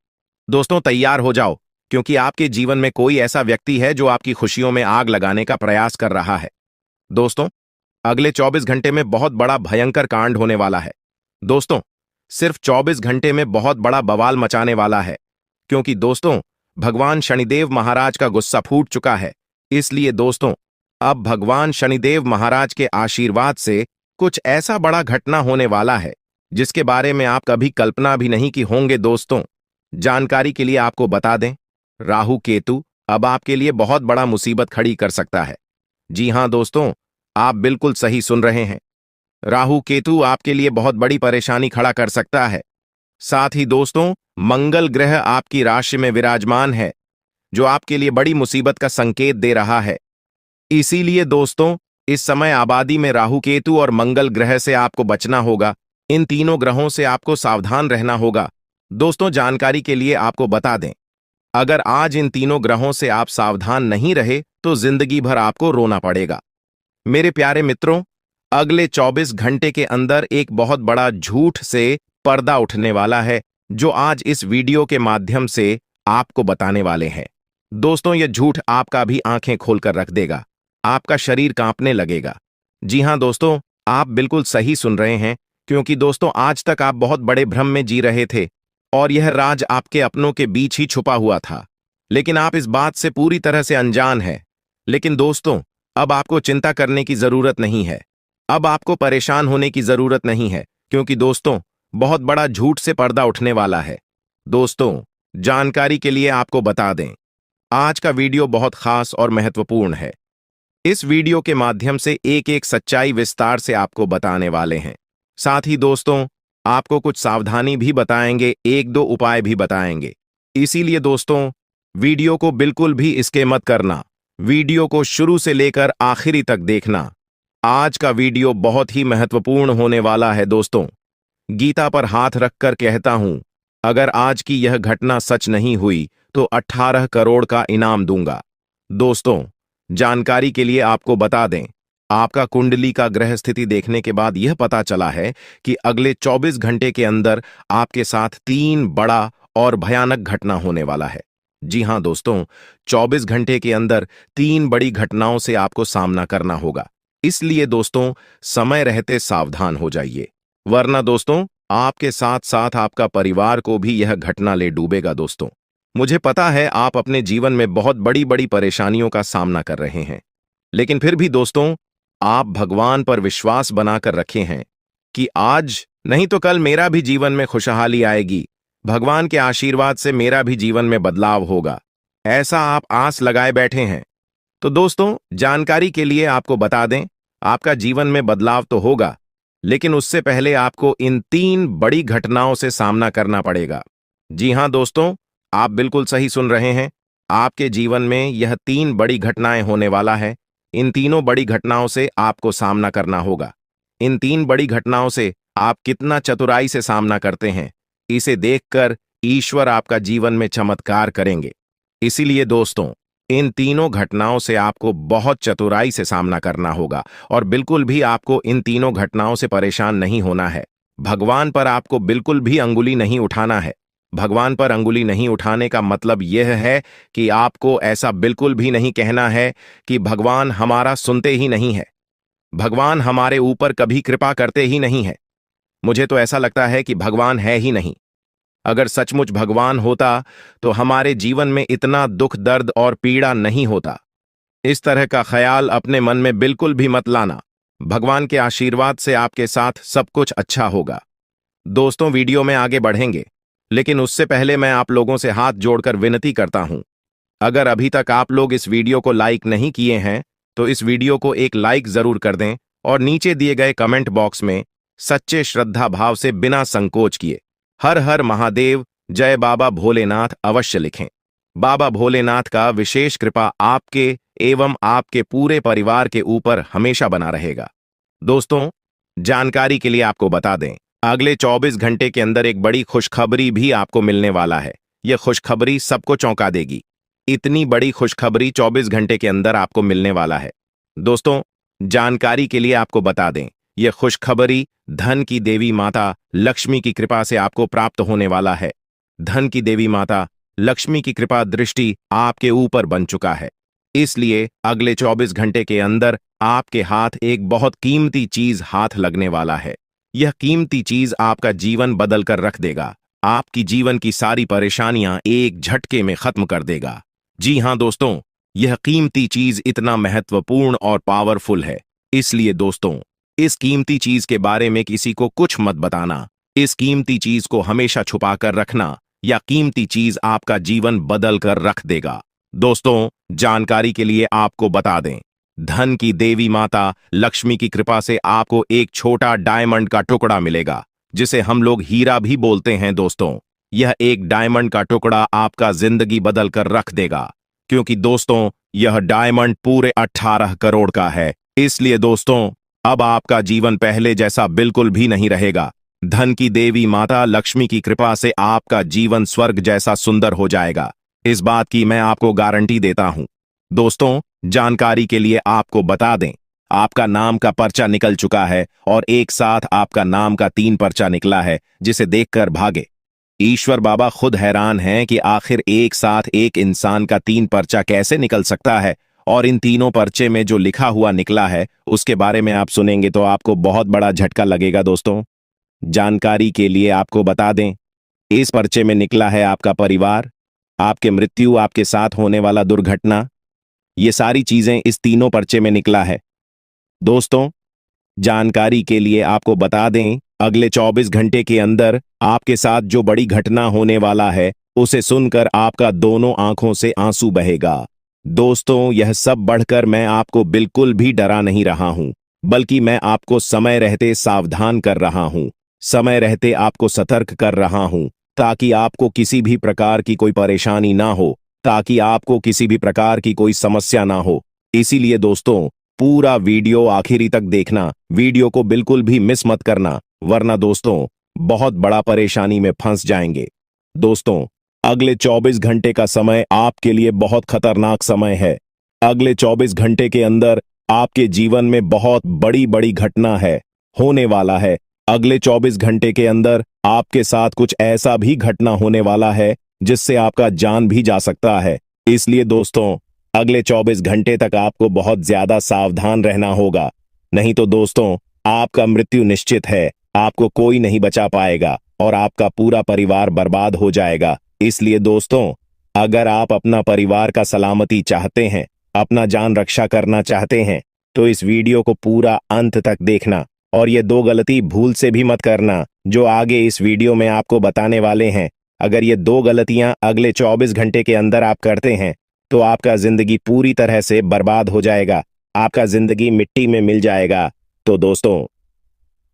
दोस्तों, तैयार हो जाओ, क्योंकि आपके जीवन में कोई ऐसा व्यक्ति है जो आपकी खुशियों में आग लगाने का प्रयास कर रहा है। दोस्तों, अगले 24 घंटे में बहुत बड़ा भयंकर कांड होने वाला है। दोस्तों, सिर्फ 24 घंटे में बहुत बड़ा बवाल मचाने वाला है, क्योंकि दोस्तों, भगवान शनिदेव महाराज का गुस्सा फूट चुका है। इसलिए दोस्तों, अब भगवान शनिदेव महाराज के आशीर्वाद से कुछ ऐसा बड़ा घटना होने वाला है जिसके बारे में आप कभी कल्पना भी नहीं की होंगे। दोस्तों, जानकारी के लिए आपको बता दें, राहु केतु अब आपके लिए बहुत बड़ा मुसीबत खड़ी कर सकता है। जी हां दोस्तों, आप बिल्कुल सही सुन रहे हैं। राहु केतु आपके लिए बहुत बड़ी परेशानी खड़ा कर सकता है। साथ ही दोस्तों, मंगल ग्रह आपकी राशि में विराजमान है, जो आपके लिए बड़ी मुसीबत का संकेत दे रहा है। इसीलिए दोस्तों, इस समय आबादी में राहु केतु और मंगल ग्रह से आपको बचना होगा। इन तीनों ग्रहों से आपको सावधान रहना होगा। दोस्तों, जानकारी के लिए आपको बता दें, अगर आज इन तीनों ग्रहों से आप सावधान नहीं रहे तो जिंदगी भर आपको रोना पड़ेगा। मेरे प्यारे मित्रों, अगले 24 घंटे के अंदर एक बहुत बड़ा झूठ से पर्दा उठने वाला है, जो आज इस वीडियो के माध्यम से आपको बताने वाले हैं। दोस्तों, यह झूठ आपका भी आंखें खोलकर रख देगा, आपका शरीर कांपने लगेगा। जी हां दोस्तों, आप बिल्कुल सही सुन रहे हैं, क्योंकि दोस्तों, आज तक आप बहुत बड़े भ्रम में जी रहे थे और यह राज आपके अपनों के बीच ही छुपा हुआ था, लेकिन आप इस बात से पूरी तरह से अनजान हैं। लेकिन दोस्तों, अब आपको चिंता करने की जरूरत नहीं है, अब आपको परेशान होने की जरूरत नहीं है, क्योंकि दोस्तों, बहुत बड़ा झूठ से पर्दा उठने वाला है। दोस्तों, जानकारी के लिए आपको बता दें, आज का वीडियो बहुत खास और महत्वपूर्ण है। इस वीडियो के माध्यम से एक एक सच्चाई विस्तार से आपको बताने वाले हैं। साथ ही दोस्तों, आपको कुछ सावधानी भी बताएंगे, एक दो उपाय भी बताएंगे। इसीलिए दोस्तों, वीडियो को बिल्कुल भी स्किप मत करना, वीडियो को शुरू से लेकर आखिरी तक देखना। आज का वीडियो बहुत ही महत्वपूर्ण होने वाला है। दोस्तों, गीता पर हाथ रखकर कहता हूं, अगर आज की यह घटना सच नहीं हुई तो 18 करोड़ का इनाम दूंगा। दोस्तों, जानकारी के लिए आपको बता दें, आपका कुंडली का ग्रह स्थिति देखने के बाद यह पता चला है कि अगले 24 घंटे के अंदर आपके साथ 3 बड़ा और भयानक घटना होने वाला है। जी हां दोस्तों, 24 घंटे के अंदर 3 बड़ी घटनाओं से आपको सामना करना होगा। इसलिए दोस्तों, समय रहते सावधान हो जाइए, वरना दोस्तों, आपके साथ साथ आपका परिवार को भी यह घटना ले डूबेगा। दोस्तों, मुझे पता है आप अपने जीवन में बहुत बड़ी बड़ी परेशानियों का सामना कर रहे हैं, लेकिन फिर भी दोस्तों, आप भगवान पर विश्वास बनाकर रखे हैं कि आज नहीं तो कल मेरा भी जीवन में खुशहाली आएगी, भगवान के आशीर्वाद से मेरा भी जीवन में बदलाव होगा, ऐसा आप आस लगाए बैठे हैं। तो दोस्तों, जानकारी के लिए आपको बता दें, आपका जीवन में बदलाव तो होगा, लेकिन उससे पहले आपको इन 3 बड़ी घटनाओं से सामना करना पड़ेगा। जी हां दोस्तों, आप बिल्कुल सही सुन रहे हैं। आपके जीवन में यह 3 बड़ी घटनाएं होने वाला है। इन तीनों बड़ी घटनाओं से आपको सामना करना होगा। इन 3 बड़ी घटनाओं से आप कितना चतुराई से सामना करते हैं, इसे देखकर ईश्वर आपका जीवन में चमत्कार करेंगे। इसीलिए दोस्तों, इन तीनों घटनाओं से आपको बहुत चतुराई से सामना करना होगा और बिल्कुल भी आपको इन तीनों घटनाओं से परेशान नहीं होना है। भगवान पर आपको बिल्कुल भी अंगुली नहीं उठाना है। भगवान पर अंगुली नहीं उठाने का मतलब यह है कि आपको ऐसा बिल्कुल भी नहीं कहना है कि भगवान हमारा सुनते ही नहीं है, भगवान हमारे ऊपर कभी कृपा करते ही नहीं है, मुझे तो ऐसा लगता है कि भगवान है ही नहीं। अगर सचमुच भगवान होता तो हमारे जीवन में इतना दुख, दर्द और पीड़ा नहीं होता। इस तरह का ख्याल अपने मन में बिल्कुल भी मत लाना। भगवान के आशीर्वाद से आपके साथ सब कुछ अच्छा होगा। दोस्तों, वीडियो में आगे बढ़ेंगे, लेकिन उससे पहले मैं आप लोगों से हाथ जोड़कर विनती करता हूं, अगर अभी तक आप लोग इस वीडियो को लाइक नहीं किए हैं तो इस वीडियो को एक लाइक जरूर कर दें और नीचे दिए गए कमेंट बॉक्स में सच्चे श्रद्धा भाव से बिना संकोच किए हर हर महादेव, जय बाबा भोलेनाथ अवश्य लिखें। बाबा भोलेनाथ का विशेष कृपा आपके एवं आपके पूरे परिवार के ऊपर हमेशा बना रहेगा। दोस्तों, जानकारी के लिए आपको बता दें, अगले 24 घंटे के अंदर एक बड़ी खुशखबरी भी आपको मिलने वाला है। यह खुशखबरी सबको चौंका देगी। इतनी बड़ी खुशखबरी 24 घंटे के अंदर आपको मिलने वाला है। दोस्तों, जानकारी के लिए आपको बता दें, यह खुशखबरी धन की देवी माता लक्ष्मी की कृपा से आपको प्राप्त होने वाला है। धन की देवी माता लक्ष्मी की कृपा दृष्टि आपके ऊपर बन चुका है। इसलिए अगले 24 घंटे के अंदर आपके हाथ एक बहुत कीमती चीज हाथ लगने वाला है। यह कीमती चीज आपका जीवन बदल कर रख देगा। आपकी जीवन की सारी परेशानियां एक झटके में खत्म कर देगा। जी हां दोस्तों, यह कीमती चीज इतना महत्वपूर्ण और पावरफुल है। इसलिए दोस्तों, इस कीमती चीज के बारे में किसी को कुछ मत बताना। इस कीमती चीज को हमेशा छुपा कर रखना, या कीमती चीज आपका जीवन बदल कर रख देगा। दोस्तों, जानकारी के लिए आपको बता दें, धन की देवी माता लक्ष्मी की कृपा से आपको एक छोटा डायमंड का टुकड़ा मिलेगा, जिसे हम लोग हीरा भी बोलते हैं। दोस्तों, यह एक डायमंड का टुकड़ा आपका जिंदगी बदल कर रख देगा, क्योंकि दोस्तों यह डायमंड पूरे 18 करोड़ का है। इसलिए दोस्तों, अब आपका जीवन पहले जैसा बिल्कुल भी नहीं रहेगा। धन की देवी माता लक्ष्मी की कृपा से आपका जीवन स्वर्ग जैसा सुंदर हो जाएगा। इस बात की मैं आपको गारंटी देता हूं। दोस्तों, जानकारी के लिए आपको बता दें, आपका नाम का पर्चा निकल चुका है और एक साथ आपका नाम का 3 पर्चा निकला है, जिसे देखकर भागे। ईश्वर बाबा खुद हैरान हैं कि आखिर एक साथ एक इंसान का 3 पर्चा कैसे निकल सकता है, और इन तीनों पर्चे में जो लिखा हुआ निकला है उसके बारे में आप सुनेंगे तो आपको बहुत बड़ा झटका लगेगा। दोस्तों, जानकारी के लिए आपको बता दें, इस पर्चे में निकला है आपका परिवार, आपके मृत्यु, आपके साथ होने वाला दुर्घटना, ये सारी चीजें इस तीनों पर्चे में निकला है। दोस्तों, जानकारी के लिए आपको बता दें, अगले 24 घंटे के अंदर आपके साथ जो बड़ी घटना होने वाला है उसे सुनकर आपका दोनों आंखों से आंसू बहेगा। दोस्तों, यह सब बढ़कर मैं आपको बिल्कुल भी डरा नहीं रहा हूं, बल्कि मैं आपको समय रहते सावधान कर रहा हूं, समय रहते आपको सतर्क कर रहा हूं, ताकि आपको किसी भी प्रकार की कोई परेशानी ना हो, ताकि आपको किसी भी प्रकार की कोई समस्या ना हो। इसीलिए दोस्तों, पूरा वीडियो आखिरी तक देखना, वीडियो को बिल्कुल भी मिस मत करना, वरना दोस्तों बहुत बड़ा परेशानी में फंस जाएंगे। दोस्तों, अगले 24 घंटे का समय आपके लिए बहुत खतरनाक समय है। अगले 24 घंटे के अंदर आपके जीवन में बहुत बड़ी बड़ी घटना है, होने वाला है। अगले 24 घंटे के अंदर आपके साथ कुछ ऐसा भी घटना होने वाला है जिससे आपका जान भी जा सकता है। इसलिए दोस्तों, अगले 24 घंटे तक आपको बहुत ज्यादा सावधान रहना होगा, नहीं तो दोस्तों आपका मृत्यु निश्चित है। आपको कोई नहीं बचा पाएगा और आपका पूरा परिवार बर्बाद हो जाएगा। इसलिए दोस्तों, अगर आप अपना परिवार का सलामती चाहते हैं, अपना जान रक्षा करना चाहते हैं, तो इस वीडियो को पूरा अंत तक देखना, और ये 2 गलती भूल से भी मत करना जो आगे इस वीडियो में आपको बताने वाले हैं। अगर ये 2 गलतियां अगले 24 घंटे के अंदर आप करते हैं तो आपका जिंदगी पूरी तरह से बर्बाद हो जाएगा, आपका जिंदगी मिट्टी में मिल जाएगा। तो दोस्तों,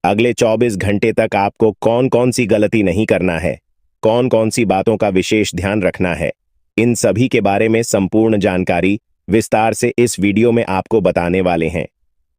अगले 24 घंटे तक आपको कौन कौन सी गलती नहीं करना है, कौन कौन सी बातों का विशेष ध्यान रखना है, इन सभी के बारे में संपूर्ण जानकारी विस्तार से इस वीडियो में आपको बताने वाले हैं।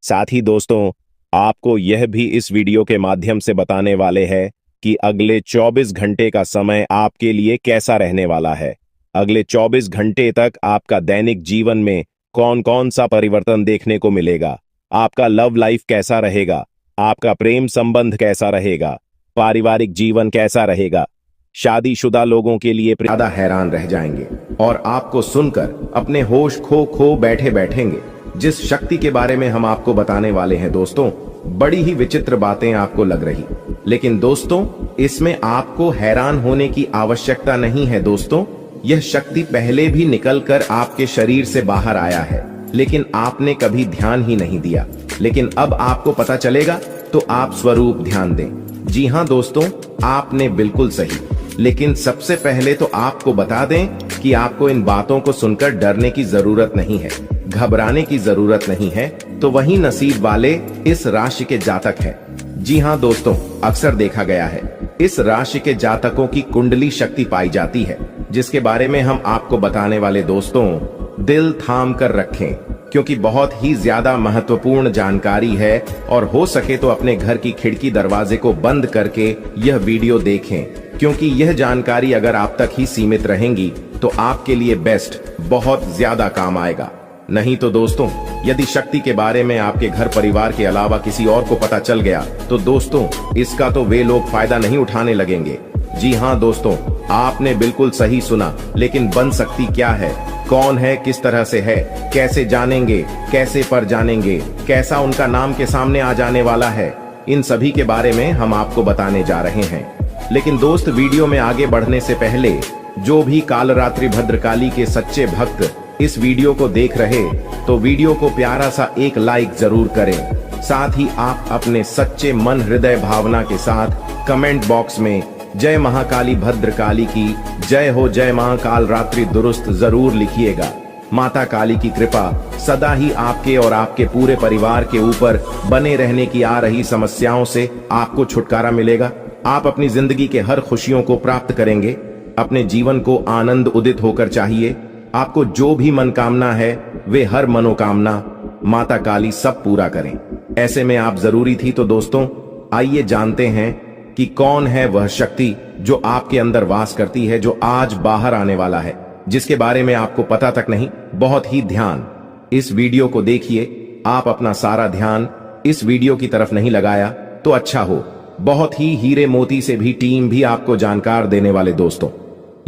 साथ ही दोस्तों, आपको यह भी इस वीडियो के माध्यम से बताने वाले हैं कि अगले 24 घंटे का समय आपके लिए कैसा रहने वाला है। अगले 24 घंटे तक आपका दैनिक जीवन में कौन कौन सा परिवर्तन देखने को मिलेगा, आपका लव लाइफ कैसा रहेगा, आपका प्रेम संबंध कैसा रहेगा, पारिवारिक जीवन कैसा रहेगा। शादीशुदा लोगों के लिए ज्यादा हैरान रह जाएंगे और आपको सुनकर अपने होश खो बैठे बैठेंगे। जिस शक्ति के बारे में हम आपको बताने वाले हैं दोस्तों, बड़ी ही विचित्र बातें आपको लग रही, लेकिन दोस्तों इसमें आपको हैरान होने की आवश्यकता नहीं है। दोस्तों, यह शक्ति पहले भी निकलकर आपके शरीर से बाहर आया है, लेकिन आपने कभी ध्यान ही नहीं दिया। लेकिन अब आपको पता चलेगा तो आप स्वरूप ध्यान दें। जी हाँ दोस्तों, आपने बिल्कुल सही। लेकिन सबसे पहले तो आपको बता दें कि आपको इन बातों को सुनकर डरने की जरूरत नहीं है, घबराने की जरूरत नहीं है। तो वही नसीब वाले इस राशि के जातक हैं। जी हाँ दोस्तों, अक्सर देखा गया है इस राशि के जातकों की कुंडली शक्ति पाई जाती है, जिसके बारे में हम आपको बताने वाले दोस्तों दिल थाम कर रखें, क्योंकि बहुत ही ज्यादा महत्वपूर्ण जानकारी है। और हो सके तो अपने घर की खिड़की दरवाजे को बंद करके यह वीडियो देखें, क्योंकि यह जानकारी अगर आप तक ही सीमित रहेंगी तो आपके लिए बेस्ट बहुत ज्यादा काम आएगा। नहीं तो दोस्तों, यदि शक्ति के बारे में आपके घर परिवार के अलावा किसी और को पता चल गया तो दोस्तों इसका तो वे लोग फायदा नहीं उठाने लगेंगे। जी हाँ दोस्तों, आपने बिल्कुल सही सुना। लेकिन बन सकती क्या है, कौन है, किस तरह से है, कैसे जानेंगे, कैसे पर जानेंगे, कैसा उनका नाम के सामने आ जाने वाला है, इन सभी के बारे में हम आपको बताने जा रहे हैं। लेकिन दोस्त, वीडियो में आगे बढ़ने से पहले जो भी कालरात्रि भद्रकाली के सच्चे भक्त इस वीडियो को देख रहे तो वीडियो को प्यारा सा एक लाइक जरूर करें। साथ ही आप अपने सच्चे मन हृदय भावना के साथ कमेंट बॉक्स में जय महाकाली भद्रकाली की जय हो, जय महाकाल रात्रि दुरुस्त जरूर लिखिएगा। माता काली की कृपा सदा ही आपके और आपके पूरे परिवार के ऊपर बने रहने की आ रही समस्याओं से आपको छुटकारा मिलेगा। आप अपनी जिंदगी के हर खुशियों को प्राप्त करेंगे। अपने जीवन को आनंद उदित होकर चाहिए। आपको जो भी मनोकामना है वे हर मनोकामना माता काली सब पूरा करें। ऐसे में आप जरूरी थी। तो दोस्तों आइए जानते हैं कि कौन है वह शक्ति जो आपके अंदर वास करती है, जो आज बाहर आने वाला है, जिसके बारे में आपको पता तक नहीं। बहुत ही ध्यान इस वीडियो को देखिए। आप अपना सारा ध्यान इस वीडियो की तरफ नहीं लगाया तो अच्छा हो। बहुत ही हीरे मोती से भी टीम भी आपको जानकार देने वाले दोस्तों,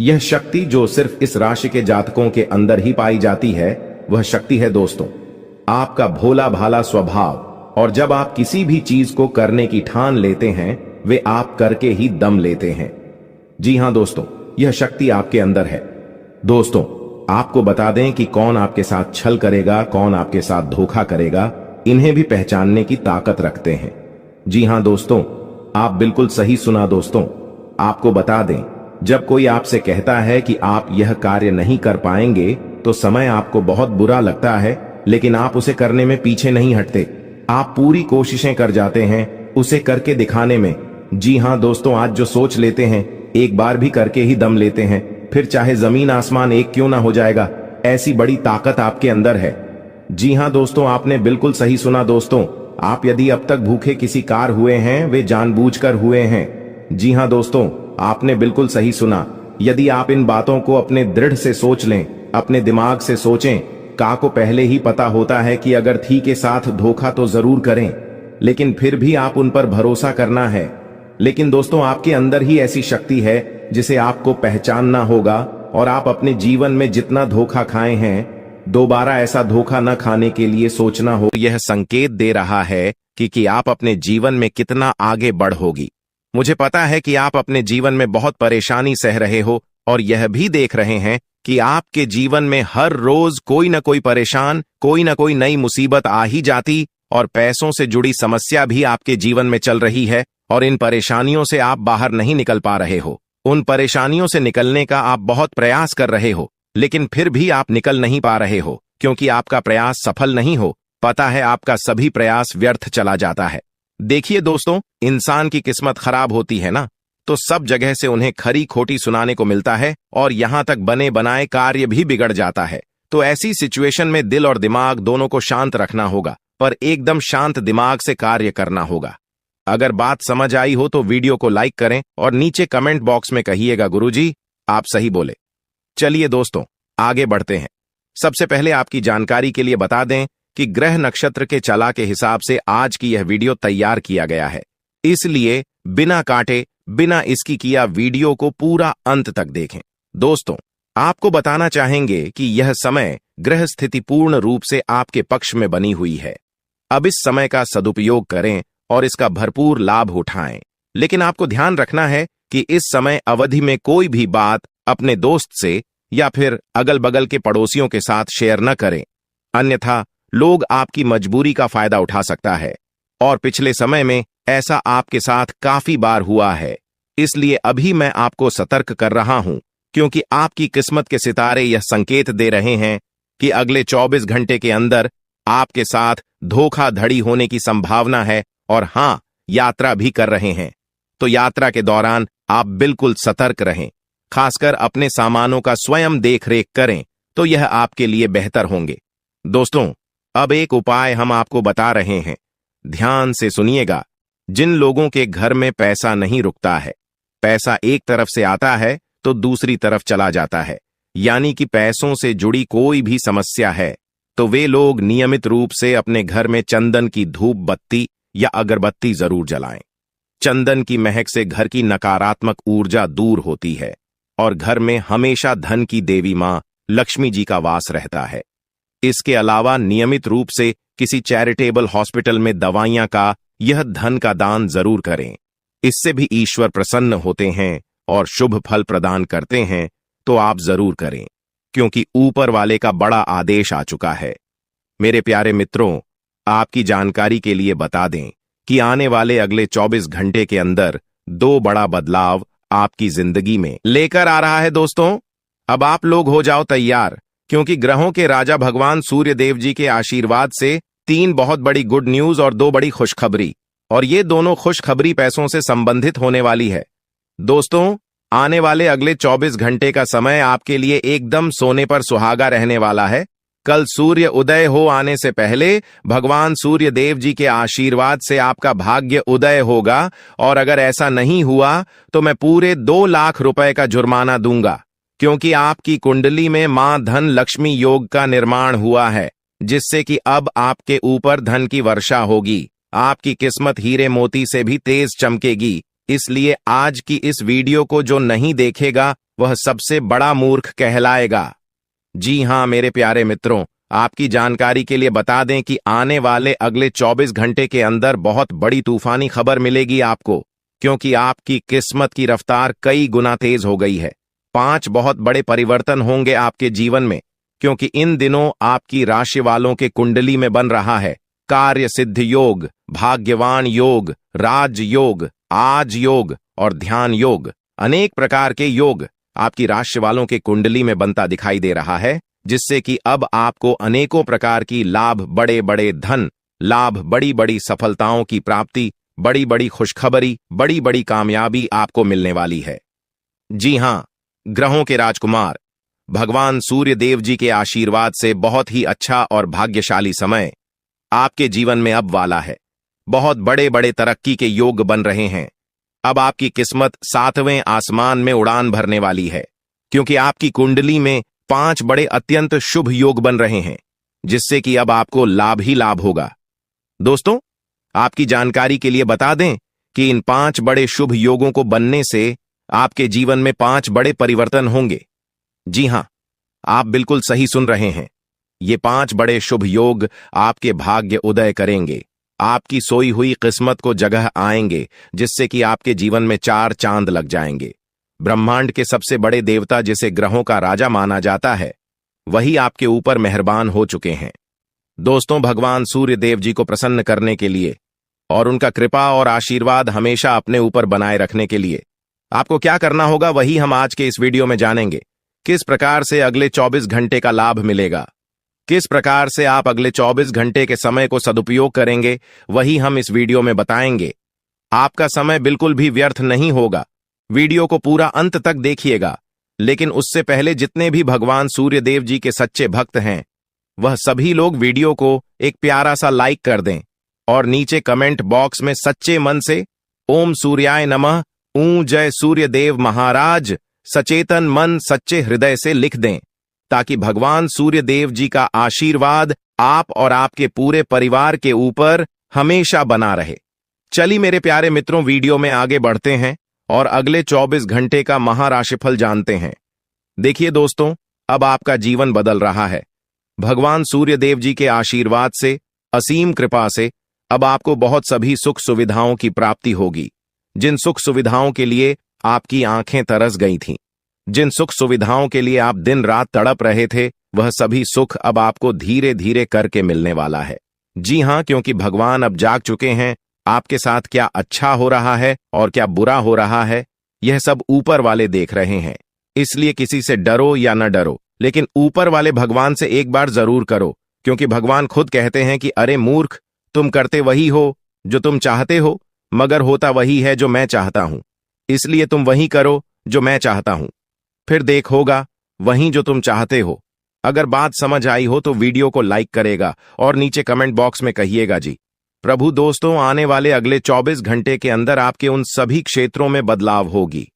यह शक्ति जो सिर्फ इस राशि के जातकों के अंदर ही पाई जाती है, वह शक्ति है दोस्तों आपका भोला भाला स्वभाव। और जब आप किसी भी चीज को करने की ठान लेते हैं, वे आप करके ही दम लेते हैं। जी हां दोस्तों, यह शक्ति आपके अंदर है। दोस्तों आपको बता दें कि कौन आपके साथ छल करेगा, कौन आपके साथ धोखा करेगा, इन्हें भी पहचानने की ताकत रखते हैं। जी हां दोस्तों, आप बिल्कुल सही सुना दोस्तों। आपको बता दें, जब कोई आपसे कहता है कि आप यह कार्य नहीं कर पाएंगे तो समय आपको बहुत बुरा लगता है, लेकिन आप उसे करने में पीछे नहीं हटते। आप पूरी कोशिशें कर जाते हैं उसे करके दिखाने में। जी हां दोस्तों, आज जो सोच लेते हैं एक बार भी करके ही दम लेते हैं, फिर चाहे जमीन आसमान एक क्यों ना हो जाएगा। ऐसी बड़ी ताकत आपके अंदर है। जी हां दोस्तों, आपने बिल्कुल सही सुना दोस्तों। आप यदि अब तक भूखे किसी कार हुए हैं, वे जानबूझकर हुए हैं। जी हां दोस्तों, आपने बिल्कुल सही सुना। यदि आप इन बातों को अपने दृढ़ से सोच लें, अपने दिमाग से सोचें, का को पहले ही पता होता है कि अगर थी के साथ धोखा तो जरूर करें, लेकिन फिर भी आप उन पर भरोसा करना है। लेकिन दोस्तों आपके अंदर ही ऐसी शक्ति है जिसे आपको पहचानना होगा, और आप अपने जीवन में जितना धोखा खाए हैं, दोबारा ऐसा धोखा न खाने के लिए सोचना हो। यह संकेत दे रहा है कि आप अपने जीवन में कितना आगे बढ़ोगी। मुझे पता है कि आप अपने जीवन में बहुत परेशानी सह रहे हो, और यह भी देख रहे हैं कि आपके जीवन में हर रोज कोई न कोई परेशान, कोई न कोई नई मुसीबत आ ही जाती, और पैसों से जुड़ी समस्या भी आपके जीवन में चल रही है, और इन परेशानियों से आप बाहर नहीं निकल पा रहे हो। उन परेशानियों से निकलने का आप बहुत प्रयास कर रहे हो, लेकिन फिर भी आप निकल नहीं पा रहे हो, क्योंकि आपका प्रयास सफल नहीं हो। पता है आपका सभी प्रयास व्यर्थ चला जाता है। देखिए दोस्तों, इंसान की किस्मत खराब होती है ना, तो सब जगह से उन्हें खरी खोटी सुनाने को मिलता है और यहां तक बने बनाए कार्य भी बिगड़ जाता है। तो ऐसी सिचुएशन में दिल और दिमाग दोनों को शांत रखना होगा, पर एकदम शांत दिमाग से कार्य करना होगा। अगर बात समझ आई हो तो वीडियो को लाइक करें और नीचे कमेंट बॉक्स में कहिएगा गुरुजी आप सही बोले। चलिए दोस्तों, आगे बढ़ते हैं। सबसे पहले आपकी जानकारी के लिए बता दें कि ग्रह नक्षत्र के चला के हिसाब से आज की यह वीडियो तैयार किया गया है, इसलिए बिना काटे बिना इसकी किया वीडियो को पूरा अंत तक देखें। दोस्तों, आपको बताना चाहेंगे कि यह समय ग्रह स्थिति पूर्ण रूप से आपके पक्ष में बनी हुई है। अब इस समय का सदुपयोग करें और इसका भरपूर लाभ उठाएं। लेकिन आपको ध्यान रखना है कि इस समय अवधि में कोई भी बात अपने दोस्त से या फिर अगल बगल के पड़ोसियों के साथ शेयर न करें, अन्यथा लोग आपकी मजबूरी का फायदा उठा सकता है। और पिछले समय में ऐसा आपके साथ काफी बार हुआ है, इसलिए अभी मैं आपको सतर्क कर रहा हूं, क्योंकि आपकी किस्मत के सितारे यह संकेत दे रहे हैं कि अगले 24 घंटे के अंदर आपके साथ धोखाधड़ी होने की संभावना है। और हां, यात्रा भी कर रहे हैं, तो यात्रा के दौरान आप बिल्कुल सतर्क रहें। खासकर अपने सामानों का स्वयं देखरेख करें, तो यह आपके लिए बेहतर होंगे। दोस्तों, अब एक उपाय हम आपको बता रहे हैं, ध्यान से सुनिएगा। जिन लोगों के घर में पैसा नहीं रुकता है, पैसा एक तरफ से आता है तो दूसरी तरफ चला जाता है, यानी कि पैसों से जुड़ी कोई भी समस्या है, तो वे लोग नियमित रूप से अपने घर में चंदन की धूप बत्ती या अगरबत्ती जरूर जलाएं। चंदन की महक से घर की नकारात्मक ऊर्जा दूर होती है और घर में हमेशा धन की देवी मां लक्ष्मी जी का वास रहता है। इसके अलावा नियमित रूप से किसी चैरिटेबल हॉस्पिटल में दवाइयां का यह धन का दान जरूर करें। इससे भी ईश्वर प्रसन्न होते हैं और शुभ फल प्रदान करते हैं, तो आप जरूर करें, क्योंकि ऊपर वाले का बड़ा आदेश आ चुका है। मेरे प्यारे मित्रों, आपकी जानकारी के लिए बता दें कि आने वाले अगले 24 घंटे के अंदर 2 बड़ा बदलाव आपकी जिंदगी में लेकर आ रहा है। दोस्तों, अब आप लोग हो जाओ तैयार, क्योंकि ग्रहों के राजा भगवान सूर्य देव जी के आशीर्वाद से 3 बहुत बड़ी गुड न्यूज और 2 बड़ी खुशखबरी, और ये दोनों खुशखबरी पैसों से संबंधित होने वाली है। दोस्तों, आने वाले अगले 24 घंटे का समय आपके लिए एकदम सोने पर सुहागा रहने वाला है। कल सूर्य उदय हो आने से पहले भगवान सूर्य देव जी के आशीर्वाद से आपका भाग्य उदय होगा, और अगर ऐसा नहीं हुआ तो मैं पूरे 2 लाख रुपए का जुर्माना दूंगा, क्योंकि आपकी कुंडली में मां धन लक्ष्मी योग का निर्माण हुआ है, जिससे कि अब आपके ऊपर धन की वर्षा होगी। आपकी किस्मत हीरे मोती से भी तेज चमकेगी। इसलिए आज की इस वीडियो को जो नहीं देखेगा वह सबसे बड़ा मूर्ख कहलाएगा। जी हां मेरे प्यारे मित्रों, आपकी जानकारी के लिए बता दें कि आने वाले अगले 24 घंटे के अंदर बहुत बड़ी तूफानी खबर मिलेगी आपको, क्योंकि आपकी किस्मत की रफ्तार कई गुना तेज हो गई है। 5 बहुत बड़े परिवर्तन होंगे आपके जीवन में, क्योंकि इन दिनों आपकी राशि वालों के कुंडली में बन रहा है कार्य सिद्ध योग, भाग्यवान योग, राज योग, आज योग और ध्यान योग। अनेक प्रकार के योग आपकी राशि वालों के कुंडली में बनता दिखाई दे रहा है, जिससे कि अब आपको अनेकों प्रकार की लाभ, बड़े बड़े धन लाभ, बड़ी बड़ी सफलताओं की प्राप्ति, बड़ी बड़ी खुशखबरी, बड़ी बड़ी कामयाबी आपको मिलने वाली है। जी हां, ग्रहों के राजकुमार भगवान सूर्य देव जी के आशीर्वाद से बहुत ही अच्छा और भाग्यशाली समय आपके जीवन में अब वाला है। बहुत बड़े बड़े तरक्की के योग बन रहे हैं। अब आपकी किस्मत 7वें आसमान में उड़ान भरने वाली है, क्योंकि आपकी कुंडली में 5 बड़े अत्यंत शुभ योग बन रहे हैं, जिससे कि अब आपको लाभ ही लाभ होगा। दोस्तों, आपकी जानकारी के लिए बता दें कि इन 5 बड़े शुभ योगों को बनने से आपके जीवन में 5 बड़े परिवर्तन होंगे। जी हां, आप बिल्कुल सही सुन रहे हैं। ये 5 बड़े शुभ योग आपके भाग्य उदय करेंगे, आपकी सोई हुई किस्मत को जगह आएंगे, जिससे कि आपके जीवन में 4 चांद लग जाएंगे। ब्रह्मांड के सबसे बड़े देवता, जिसे ग्रहों का राजा माना जाता है, वही आपके ऊपर मेहरबान हो चुके हैं। दोस्तों, भगवान सूर्य देव जी को प्रसन्न करने के लिए और उनका कृपा और आशीर्वाद हमेशा अपने ऊपर बनाए रखने के लिए आपको क्या करना होगा, वही हम आज के इस वीडियो में जानेंगे। किस प्रकार से अगले 24 घंटे का लाभ मिलेगा, किस प्रकार से आप अगले 24 घंटे के समय को सदुपयोग करेंगे, वही हम इस वीडियो में बताएंगे। आपका समय बिल्कुल भी व्यर्थ नहीं होगा। वीडियो को पूरा अंत तक देखिएगा, लेकिन उससे पहले जितने भी भगवान सूर्य देव जी के सच्चे भक्त हैं, वह सभी लोग वीडियो को एक प्यारा सा लाइक कर दें और नीचे कमेंट बॉक्स में सच्चे मन से ओम सूर्याय नमः, जय सूर्य देव महाराज, सचेतन मन सच्चे हृदय से लिख दें, ताकि भगवान सूर्य देव जी का आशीर्वाद आप और आपके पूरे परिवार के ऊपर हमेशा बना रहे। चलिए मेरे प्यारे मित्रों, वीडियो में आगे बढ़ते हैं और अगले 24 घंटे का महाराशिफल जानते हैं। देखिए दोस्तों, अब आपका जीवन बदल रहा है। भगवान सूर्य देव जी के आशीर्वाद से, असीम कृपा से अब आपको बहुत सभी सुख सुविधाओं की प्राप्ति होगी। जिन सुख सुविधाओं के लिए आपकी आंखें तरस गई थीं, जिन सुख सुविधाओं के लिए आप दिन रात तड़प रहे थे, वह सभी सुख अब आपको धीरे धीरे करके मिलने वाला है। जी हां, क्योंकि भगवान अब जाग चुके हैं। आपके साथ क्या अच्छा हो रहा है और क्या बुरा हो रहा है, यह सब ऊपर वाले देख रहे हैं। इसलिए किसी से डरो या न डरो, लेकिन ऊपर वाले भगवान से एक बार जरूर करो, क्योंकि भगवान खुद कहते हैं कि अरे मूर्ख, तुम करते वही हो जो तुम चाहते हो, मगर होता वही है जो मैं चाहता हूं। इसलिए तुम वही करो जो मैं चाहता हूं, फिर देख होगा वही जो तुम चाहते हो। अगर बात समझ आई हो तो वीडियो को लाइक करेगा और नीचे कमेंट बॉक्स में कहिएगा जी। प्रभु दोस्तों, आने वाले अगले 24 घंटे के अंदर आपके उन सभी क्षेत्रों में बदलाव होगी।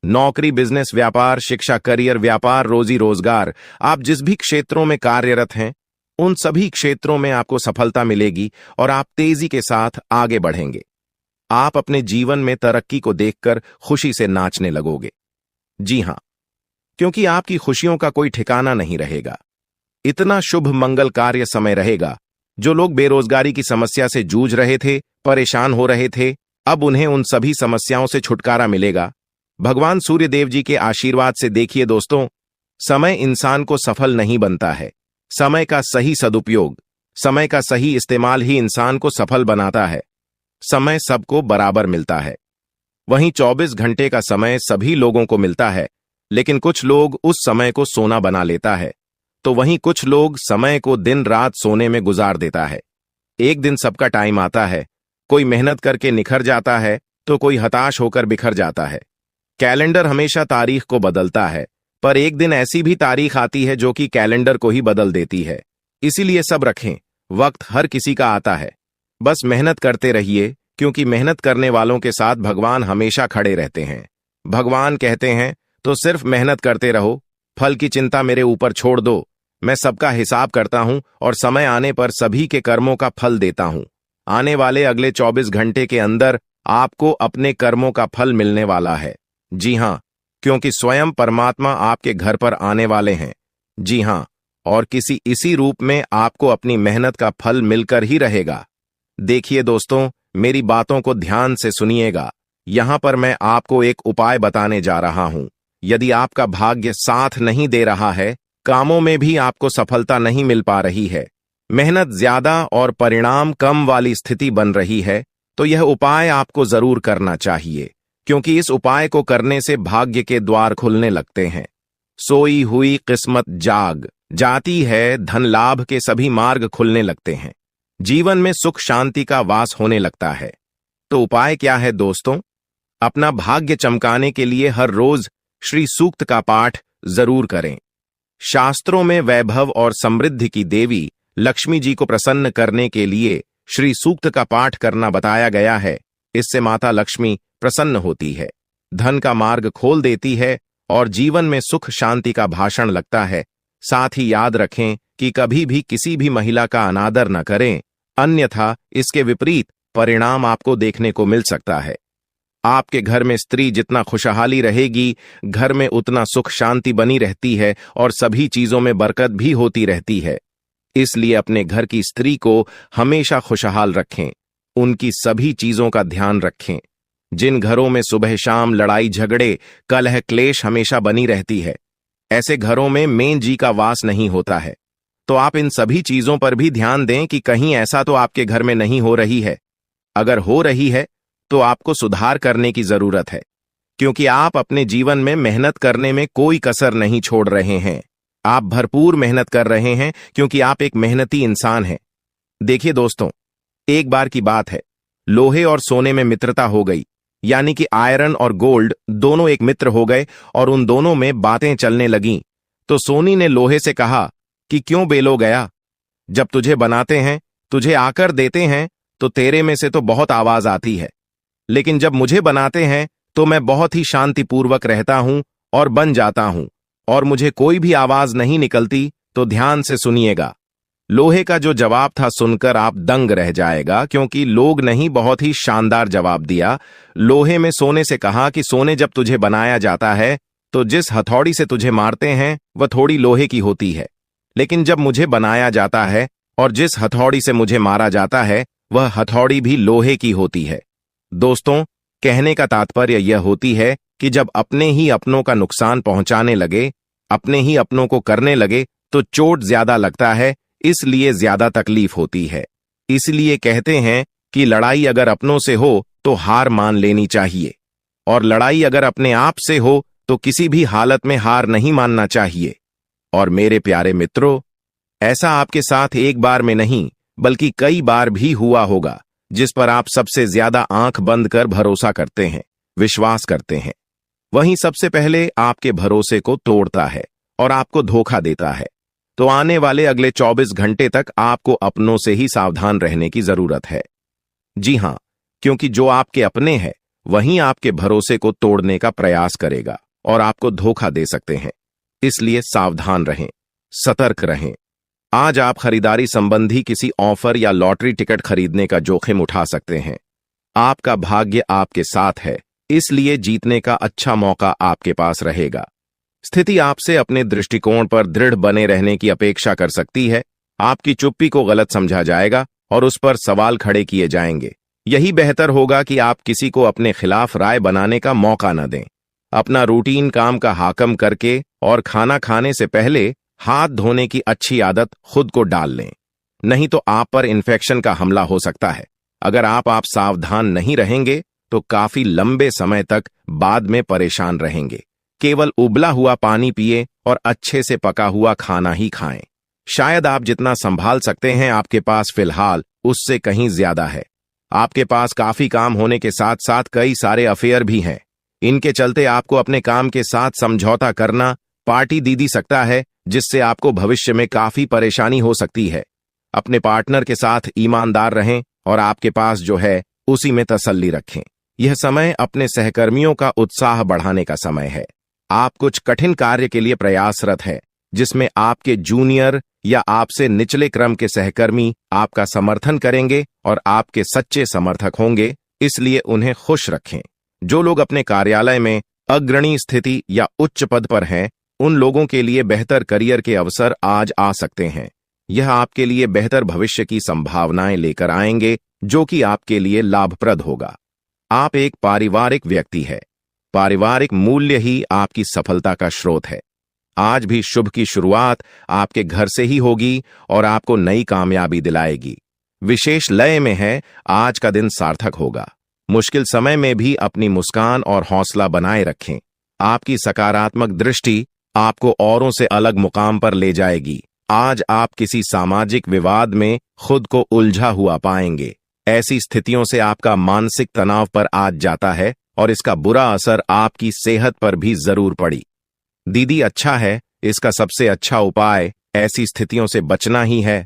नौकरी, बिजनेस, व्यापार, शिक्षा, करियर, व्यापार, रोजी रोजगार, आप जिस भी क्षेत्रों में कार्यरत हैं, उन सभी क्षेत्रों में आपको सफलता मिलेगी और आप तेजी के साथ आगे बढ़ेंगे। आप अपने जीवन में तरक्की को देखकर खुशी से नाचने लगोगे। जी हां, क्योंकि आपकी खुशियों का कोई ठिकाना नहीं रहेगा। इतना शुभ मंगल कार्य समय रहेगा। जो लोग बेरोजगारी की समस्या से जूझ रहे थे, परेशान हो रहे थे, अब उन्हें उन सभी समस्याओं से छुटकारा मिलेगा भगवान सूर्य देव जी के आशीर्वाद से। देखिए दोस्तों, समय इंसान को सफल नहीं बनता है। समय का सही सदुपयोग, समय का सही इस्तेमाल ही इंसान को सफल बनाता है। समय सबको बराबर मिलता है। वहीं 24 घंटे का समय सभी लोगों को मिलता है, लेकिन कुछ लोग उस समय को सोना बना लेता है, तो वहीं कुछ लोग समय को दिन रात सोने में गुजार देता है। एक दिन सबका टाइम आता है, कोई मेहनत करके निखर जाता है तो कोई हताश होकर बिखर जाता है। कैलेंडर हमेशा तारीख को बदलता है, पर एक दिन ऐसी भी तारीख आती है जो कि कैलेंडर को ही बदल देती है। इसीलिए सब रखें, वक्त हर किसी का आता है। बस मेहनत करते रहिए, क्योंकि मेहनत करने वालों के साथ भगवान हमेशा खड़े रहते हैं। भगवान कहते हैं तो सिर्फ मेहनत करते रहो, फल की चिंता मेरे ऊपर छोड़ दो। मैं सबका हिसाब करता हूं और समय आने पर सभी के कर्मों का फल देता हूं। आने वाले अगले 24 घंटे के अंदर आपको अपने कर्मों का फल मिलने वाला है। जी हां, क्योंकि स्वयं परमात्मा आपके घर पर आने वाले हैं। जी हां, और किसी इसी रूप में आपको अपनी मेहनत का फल मिलकर ही रहेगा। देखिए दोस्तों, मेरी बातों को ध्यान से सुनिएगा। यहां पर मैं आपको एक उपाय बताने जा रहा हूं। यदि आपका भाग्य साथ नहीं दे रहा है, कामों में भी आपको सफलता नहीं मिल पा रही है, मेहनत ज्यादा और परिणाम कम वाली स्थिति बन रही है, तो यह उपाय आपको जरूर करना चाहिए, क्योंकि इस उपाय को करने से भाग्य के द्वार खुलने लगते हैं। सोई हुई किस्मत जाग जाती है, धन लाभ के सभी मार्ग खुलने लगते हैं, जीवन में सुख शांति का वास होने लगता है। तो उपाय क्या है दोस्तों? अपना भाग्य चमकाने के लिए हर रोज श्री सूक्त का पाठ जरूर करें। शास्त्रों में वैभव और समृद्धि की देवी लक्ष्मी जी को प्रसन्न करने के लिए श्री सूक्त का पाठ करना बताया गया है। इससे माता लक्ष्मी प्रसन्न होती है, धन का मार्ग खोल देती है और जीवन में सुख शांति का भाषण लगता है। साथ ही याद रखें कि कभी भी किसी भी महिला का अनादर न करें, अन्यथा इसके विपरीत परिणाम आपको देखने को मिल सकता है। आपके घर में स्त्री जितना खुशहाली रहेगी, घर में उतना सुख शांति बनी रहती है और सभी चीजों में बरकत भी होती रहती है। इसलिए अपने घर की स्त्री को हमेशा खुशहाल रखें, उनकी सभी चीजों का ध्यान रखें। जिन घरों में सुबह शाम लड़ाई झगड़े कलह क्लेश हमेशा बनी रहती है, ऐसे घरों में मेन जी का वास नहीं होता है। तो आप इन सभी चीजों पर भी ध्यान दें कि कहीं ऐसा तो आपके घर में नहीं हो रही है। अगर हो रही है तो आपको सुधार करने की जरूरत है, क्योंकि आप अपने जीवन में मेहनत करने में कोई कसर नहीं छोड़ रहे हैं। आप भरपूर मेहनत कर रहे हैं क्योंकि आप एक मेहनती इंसान हैं। देखिए दोस्तों, एक बार की बात है, लोहे और सोने में मित्रता हो गई, यानी कि आयरन और गोल्ड दोनों एक मित्र हो गए और उन दोनों में बातें चलने लगीं। तो सोनी ने लोहे से कहा कि क्यों बेलो गया, जब तुझे बनाते हैं, तुझे आकर देते हैं, तो तेरे में से तो बहुत आवाज आती है, लेकिन जब मुझे बनाते हैं तो मैं बहुत ही शांतिपूर्वक रहता हूं और बन जाता हूं, और मुझे कोई भी आवाज नहीं निकलती। तो ध्यान से सुनिएगा। लोहे का जो जवाब था सुनकर आप दंग रह जाएगा, क्योंकि लोग नहीं, बहुत ही शानदार जवाब दिया। लोहे में सोने से कहा कि सोने, जब तुझे बनाया जाता है तो जिस हथौड़ी से तुझे मारते हैं वह थोड़ी लोहे की होती है, लेकिन जब मुझे बनाया जाता है और जिस हथौड़ी से मुझे मारा जाता है वह हथौड़ी भी लोहे की होती है। दोस्तों, कहने का तात्पर्य यह होती है कि जब अपने ही अपनों का नुकसान पहुंचाने लगे, अपने ही अपनों को करने लगे, तो चोट ज्यादा लगता है, इसलिए ज्यादा तकलीफ होती है। इसलिए कहते हैं कि लड़ाई अगर अपनों से हो तो हार मान लेनी चाहिए, और लड़ाई अगर अपने आप से हो तो किसी भी हालत में हार नहीं मानना चाहिए। और मेरे प्यारे मित्रों, ऐसा आपके साथ एक बार में नहीं बल्कि कई बार भी हुआ होगा, जिस पर आप सबसे ज्यादा आंख बंद कर भरोसा करते हैं, विश्वास करते हैं। वहीं सबसे पहले आपके भरोसे को तोड़ता है और आपको धोखा देता है। तो आने वाले अगले 24 घंटे तक आपको अपनों से ही सावधान रहने की जरूरत है। जी हां, क्योंकि जो आपके अपने हैं वहीं आपके भरोसे को तोड़ने का प्रयास करेगा और आपको धोखा दे सकते हैं। इसलिए सावधान रहें, सतर्क रहें। आज आप खरीदारी संबंधी किसी ऑफर या लॉटरी टिकट खरीदने का जोखिम उठा सकते हैं। आपका भाग्य आपके साथ है, इसलिए जीतने का अच्छा मौका आपके पास रहेगा। स्थिति आपसे अपने दृष्टिकोण पर दृढ़ बने रहने की अपेक्षा कर सकती है। आपकी चुप्पी को गलत समझा जाएगा और उस पर सवाल खड़े किए जाएंगे। यही बेहतर होगा कि आप किसी को अपने खिलाफ राय बनाने का मौका न दें। अपना रूटीन काम का हाकम करके और खाना खाने से पहले हाथ धोने की अच्छी आदत खुद को डाल लें, नहीं तो आप पर इन्फेक्शन का हमला हो सकता है। अगर आप सावधान नहीं रहेंगे तो काफी लंबे समय तक बाद में परेशान रहेंगे। केवल उबला हुआ पानी पिए और अच्छे से पका हुआ खाना ही खाएं। शायद आप जितना संभाल सकते हैं आपके पास फिलहाल उससे कहीं ज्यादा है। आपके पास काफी काम होने के साथ साथ कई सारे अफेयर भी हैं। इनके चलते आपको अपने काम के साथ समझौता करना पार्टी दे सकता है, जिससे आपको भविष्य में काफी परेशानी हो सकती है। अपने पार्टनर के साथ ईमानदार रहें और आपके पास जो है उसी में तसल्ली रखें। यह समय अपने सहकर्मियों का उत्साह बढ़ाने का समय है। आप कुछ कठिन कार्य के लिए प्रयासरत हैं, जिसमें आपके जूनियर या आपसे निचले क्रम के सहकर्मी आपका समर्थन करेंगे और आपके सच्चे समर्थक होंगे, इसलिए उन्हें खुश रखें। जो लोग अपने कार्यालय में अग्रणी स्थिति या उच्च पद पर हैं, उन लोगों के लिए बेहतर करियर के अवसर आज आ सकते हैं। यह आपके लिए बेहतर भविष्य की संभावनाएं लेकर आएंगे, जो कि आपके लिए लाभप्रद होगा। आप एक पारिवारिक व्यक्ति है। पारिवारिक मूल्य ही आपकी सफलता का स्रोत है। आज भी शुभ की शुरुआत आपके घर से ही होगी और आपको नई कामयाबी दिलाएगी। विशेष लय में है, आज का दिन सार्थक होगा। मुश्किल समय में भी अपनी मुस्कान और हौसला बनाए रखें। आपकी सकारात्मक दृष्टि आपको औरों से अलग मुकाम पर ले जाएगी। आज आप किसी सामाजिक विवाद में खुद को उलझा हुआ पाएंगे। ऐसी स्थितियों से आपका मानसिक तनाव पर आज जाता है और इसका बुरा असर आपकी सेहत पर भी जरूर पड़ी। दीदी, अच्छा है, इसका सबसे अच्छा उपाय ऐसी स्थितियों से बचना ही है।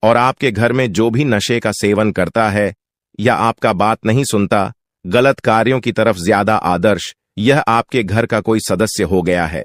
और आपके घर में जो भी नशे का सेवन करता है या आपका बात नहीं सुनता, गलत कार्यों की तरफ ज्यादा आदर्श, यह आपके घर का कोई सदस्य हो गया है।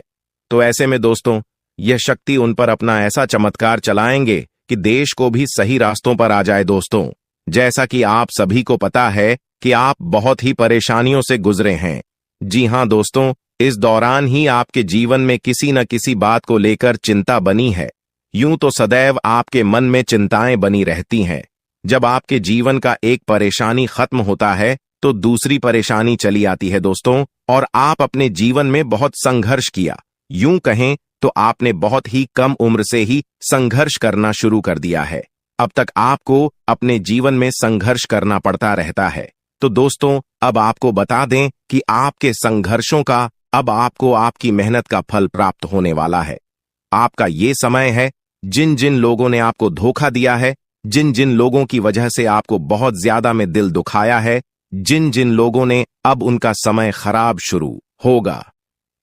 तो ऐसे में दोस्तों, यह शक्ति उन पर अपना ऐसा चमत्कार चलाएंगे कि देश को भी सही रास्तों पर आ जाए। दोस्तों, जैसा कि आप सभी को पता है कि आप बहुत ही परेशानियों से गुजरे हैं। जी हां दोस्तों, इस दौरान ही आपके जीवन में किसी न किसी बात को लेकर चिंता बनी है। यूं तो सदैव आपके मन में चिंताएं बनी रहती हैं। जब आपके जीवन का एक परेशानी खत्म होता है तो दूसरी परेशानी चली आती है दोस्तों, और आप अपने जीवन में बहुत संघर्ष किया। यूं कहें तो आपने बहुत ही कम उम्र से ही संघर्ष करना शुरू कर दिया है। अब तक आपको अपने जीवन में संघर्ष करना पड़ता रहता है। तो दोस्तों, अब आपको बता दें कि आपके संघर्षों का अब आपको आपकी मेहनत का फल प्राप्त होने वाला है। आपका ये समय है। जिन जिन लोगों ने आपको धोखा दिया है, जिन जिन लोगों की वजह से आपको बहुत ज्यादा में दिल दुखाया है, जिन जिन लोगों ने, अब उनका समय खराब शुरू होगा।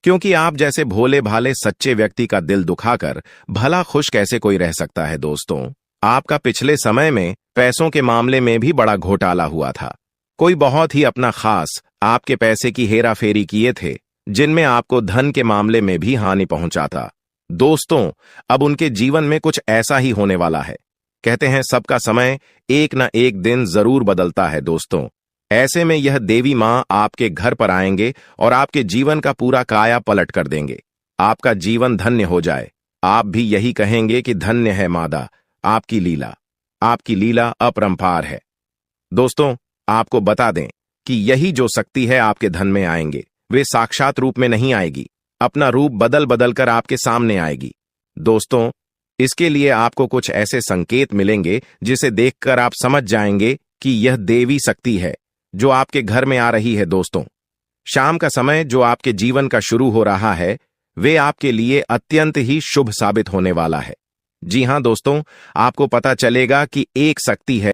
क्योंकि आप जैसे भोले भाले सच्चे व्यक्ति का दिल दुखाकर भला खुश कैसे कोई रह सकता है दोस्तों। आपका पिछले समय में पैसों के मामले में भी बड़ा घोटाला हुआ था। कोई बहुत ही अपना खास आपके पैसे की हेरा फेरी किए थे, जिनमें आपको धन के मामले में भी हानि पहुंचा था। दोस्तों, अब उनके जीवन में कुछ ऐसा ही होने वाला है। कहते हैं सबका समय एक न एक दिन जरूर बदलता है दोस्तों। ऐसे में यह देवी मां आपके घर पर आएंगे और आपके जीवन का पूरा काया पलट कर देंगे। आपका जीवन धन्य हो जाए। आप भी यही कहेंगे कि धन्य है मादा, आपकी लीला अपरंपार है। दोस्तों, आपको बता दें कि यही जो शक्ति है आपके धन में आएंगे, वे साक्षात रूप में नहीं आएगी, अपना रूप बदल बदल कर आपके सामने आएगी। दोस्तों, इसके लिए आपको कुछ ऐसे संकेत मिलेंगे जिसे देखकर आप समझ जाएंगे कि यह देवी शक्ति है जो आपके घर में आ रही है। दोस्तों, शाम का समय जो आपके जीवन का शुरू हो रहा है, वे आपके लिए अत्यंत ही शुभ साबित होने वाला है। जी हां दोस्तों, आपको पता चलेगा कि एक शक्ति है